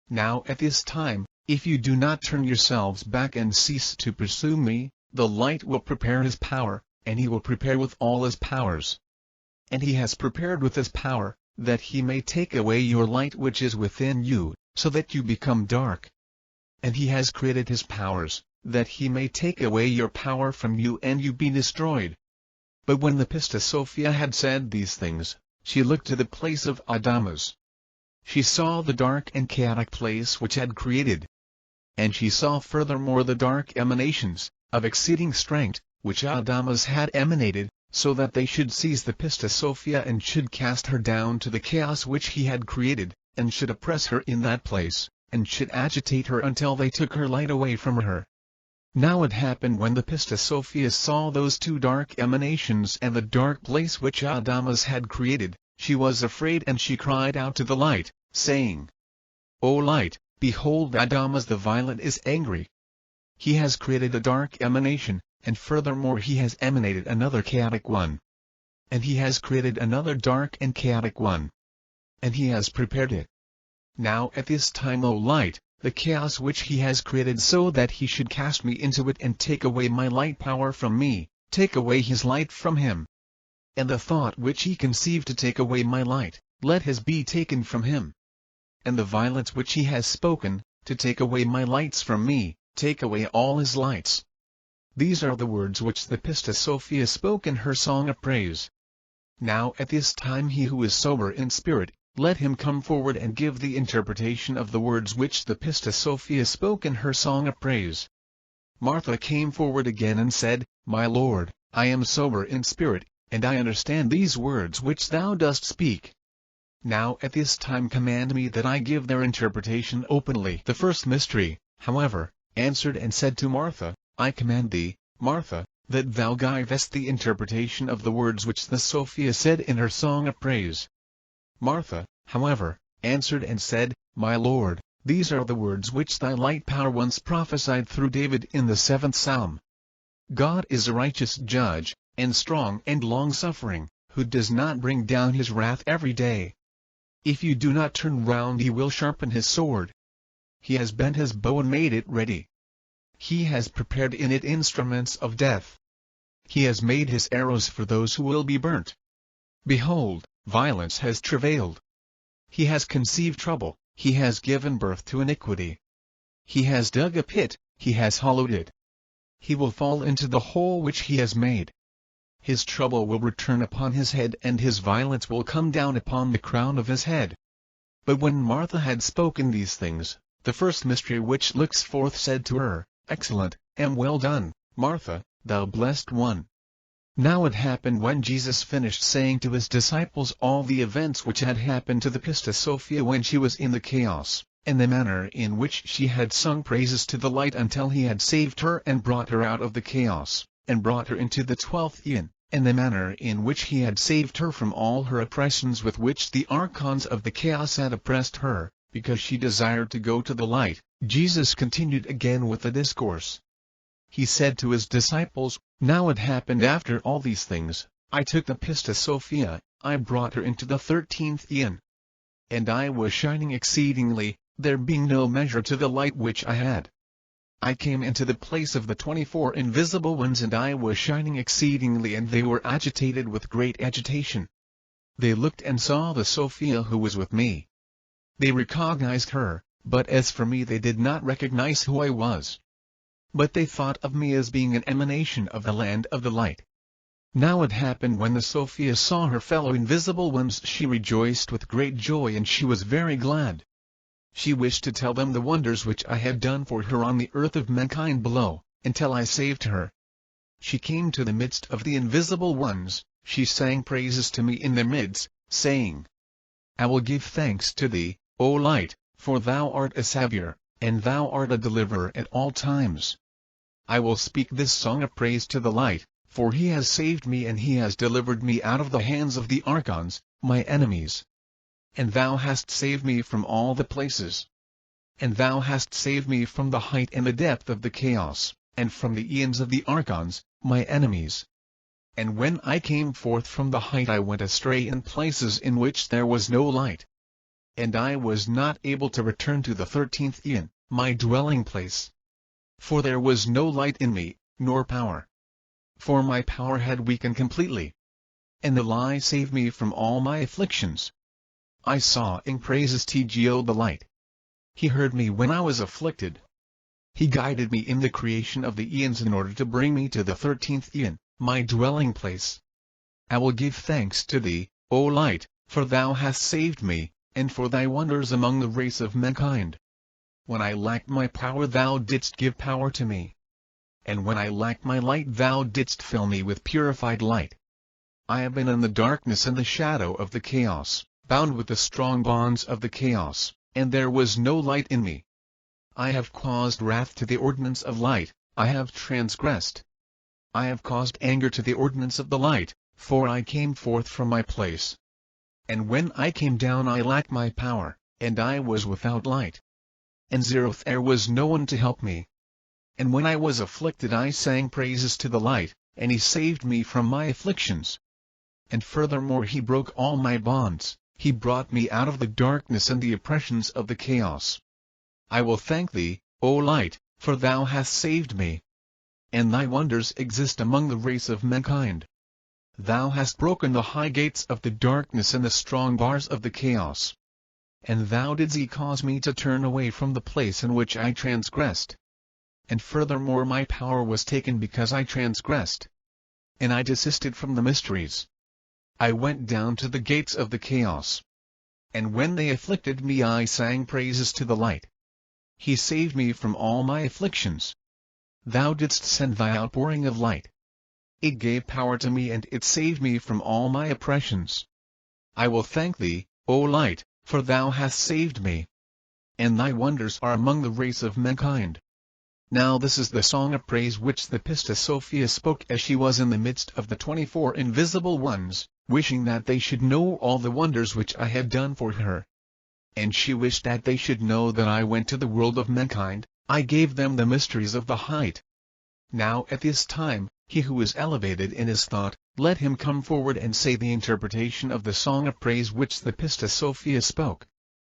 Now at this time, if you do not turn yourselves back and cease to pursue me, the light will prepare his power, and he will prepare with all his powers. And he has prepared with his power, that he may take away your light which is within you, so that you become dark. And he has created his powers, that he may take away your power from you and you be destroyed. But when the Pistis Sophia had said these things, she looked to the place of Adamas. She saw the dark and chaotic place which had created. And she saw furthermore the dark emanations, of exceeding strength, which Adamas had emanated, so that they should seize the Pistis Sophia and should cast her down to the chaos which he had created, and should oppress her in that place, and should agitate her until they took her light away from her. Now it happened when the Pistis Sophia saw those two dark emanations and the dark place which Adamas had created, she was afraid and she cried out to the light, saying, O light, behold Adamas the violent is angry. He has created a dark emanation, and furthermore he has emanated another chaotic one. And he has created another dark and chaotic one. And he has prepared it. Now at this time, O light, the chaos which he has created so that he should cast me into it and take away my light power from me, take away his light from him. And the thought which he conceived to take away my light, let his be taken from him. And the violence which he has spoken, to take away my lights from me, take away all his lights. These are the words which the Pistis Sophia spoke in her song of praise. Now at this time he who is sober in spirit, let him come forward and give the interpretation of the words which the Pistis Sophia spoke in her song of praise. Martha came forward again and said, My Lord, I am sober in spirit, and I understand these words which thou dost speak. Now at this time command me that I give their interpretation openly. The first mystery, however, answered and said to Martha, I command thee, Martha, that thou givest the interpretation of the words which the Sophia said in her song of praise. Martha, however, answered and said, My Lord, these are the words which thy light power once prophesied through David in the 7th Psalm. God is a righteous judge, and strong and long-suffering, who does not bring down his wrath every day. If you do not turn round he will sharpen his sword. He has bent his bow and made it ready. He has prepared in it instruments of death. He has made his arrows for those who will be burnt. Behold, violence has travailed. He has conceived trouble, he has given birth to iniquity. He has dug a pit, he has hollowed it. He will fall into the hole which he has made. His trouble will return upon his head and his violence will come down upon the crown of his head. But when Martha had spoken these things, the first mystery which looks forth said to her, Excellent, and well done, Martha, thou blessed one. Now it happened when Jesus finished saying to his disciples all the events which had happened to the Pistis Sophia when she was in the chaos, and the manner in which she had sung praises to the light until he had saved her and brought her out of the chaos, and brought her into the 12th inn, and the manner in which he had saved her from all her oppressions with which the archons of the chaos had oppressed her, because she desired to go to the light, Jesus continued again with the discourse. He said to his disciples, Now it happened after all these things, I took the Pistis Sophia, I brought her into the 13th inn. And I was shining exceedingly, there being no measure to the light which I had. I came into the place of the 24 invisible ones and I was shining exceedingly and they were agitated with great agitation. They looked and saw the Sophia who was with me. They recognized her, but as for me they did not recognize who I was. But they thought of me as being an emanation of the land of the light. Now it happened when the Sophia saw her fellow invisible ones she rejoiced with great joy and she was very glad. She wished to tell them the wonders which I had done for her on the earth of mankind below, until I saved her. She came to the midst of the invisible ones, she sang praises to me in their midst, saying, I will give thanks to thee, O light, for thou art a Saviour, and thou art a deliverer at all times. I will speak this song of praise to the light, for he has saved me and he has delivered me out of the hands of the archons, my enemies. And thou hast saved me from all the places. and thou hast saved me from the height and the depth of the chaos, and from the aeons of the archons, my enemies. And when I came forth from the height I went astray in places in which there was no light. And I was not able to return to the 13th aeon, my dwelling place. For there was no light in me, nor power. For my power had weakened completely. And the lie saved me from all my afflictions. I saw in praises to the light. He heard me when I was afflicted. He guided me in the creation of the aeons in order to bring me to the 13th aeon, my dwelling place. I will give thanks to thee, O light, for thou hast saved me, and for thy wonders among the race of mankind. When I lacked my power thou didst give power to me. And when I lacked my light thou didst fill me with purified light. I have been in the darkness and the shadow of the chaos, bound with the strong bonds of the chaos, and there was no light in me. I have caused wrath to the ordinance of light, I have transgressed. I have caused anger to the ordinance of the light, for I came forth from my place. And when I came down I lacked my power, and I was without light. And there was no one to help me. And when I was afflicted I sang praises to the light, and he saved me from my afflictions. And furthermore he broke all my bonds, he brought me out of the darkness and the oppressions of the chaos. I will thank thee, O light, for thou hast saved me. And thy wonders exist among the race of mankind. Thou hast broken the high gates of the darkness and the strong bars of the chaos. And thou didst cause me to turn away from the place in which I transgressed. And furthermore my power was taken because I transgressed. And I desisted from the mysteries. I went down to the gates of the chaos. And when they afflicted me I sang praises to the light. He saved me from all my afflictions. Thou didst send thy outpouring of light. It gave power to me and it saved me from all my oppressions. I will thank thee, O light, for thou hast saved me. And thy wonders are among the race of mankind. Now this is the song of praise which the Pistis Sophia spoke as she was in the midst of the 24 invisible ones, wishing that they should know all the wonders which I had done for her. And she wished that they should know that I went to the world of mankind, I gave them the mysteries of the height. Now at this time, he who is elevated in his thought, let him come forward and say the interpretation of the song of praise which the Pistis Sophia spoke.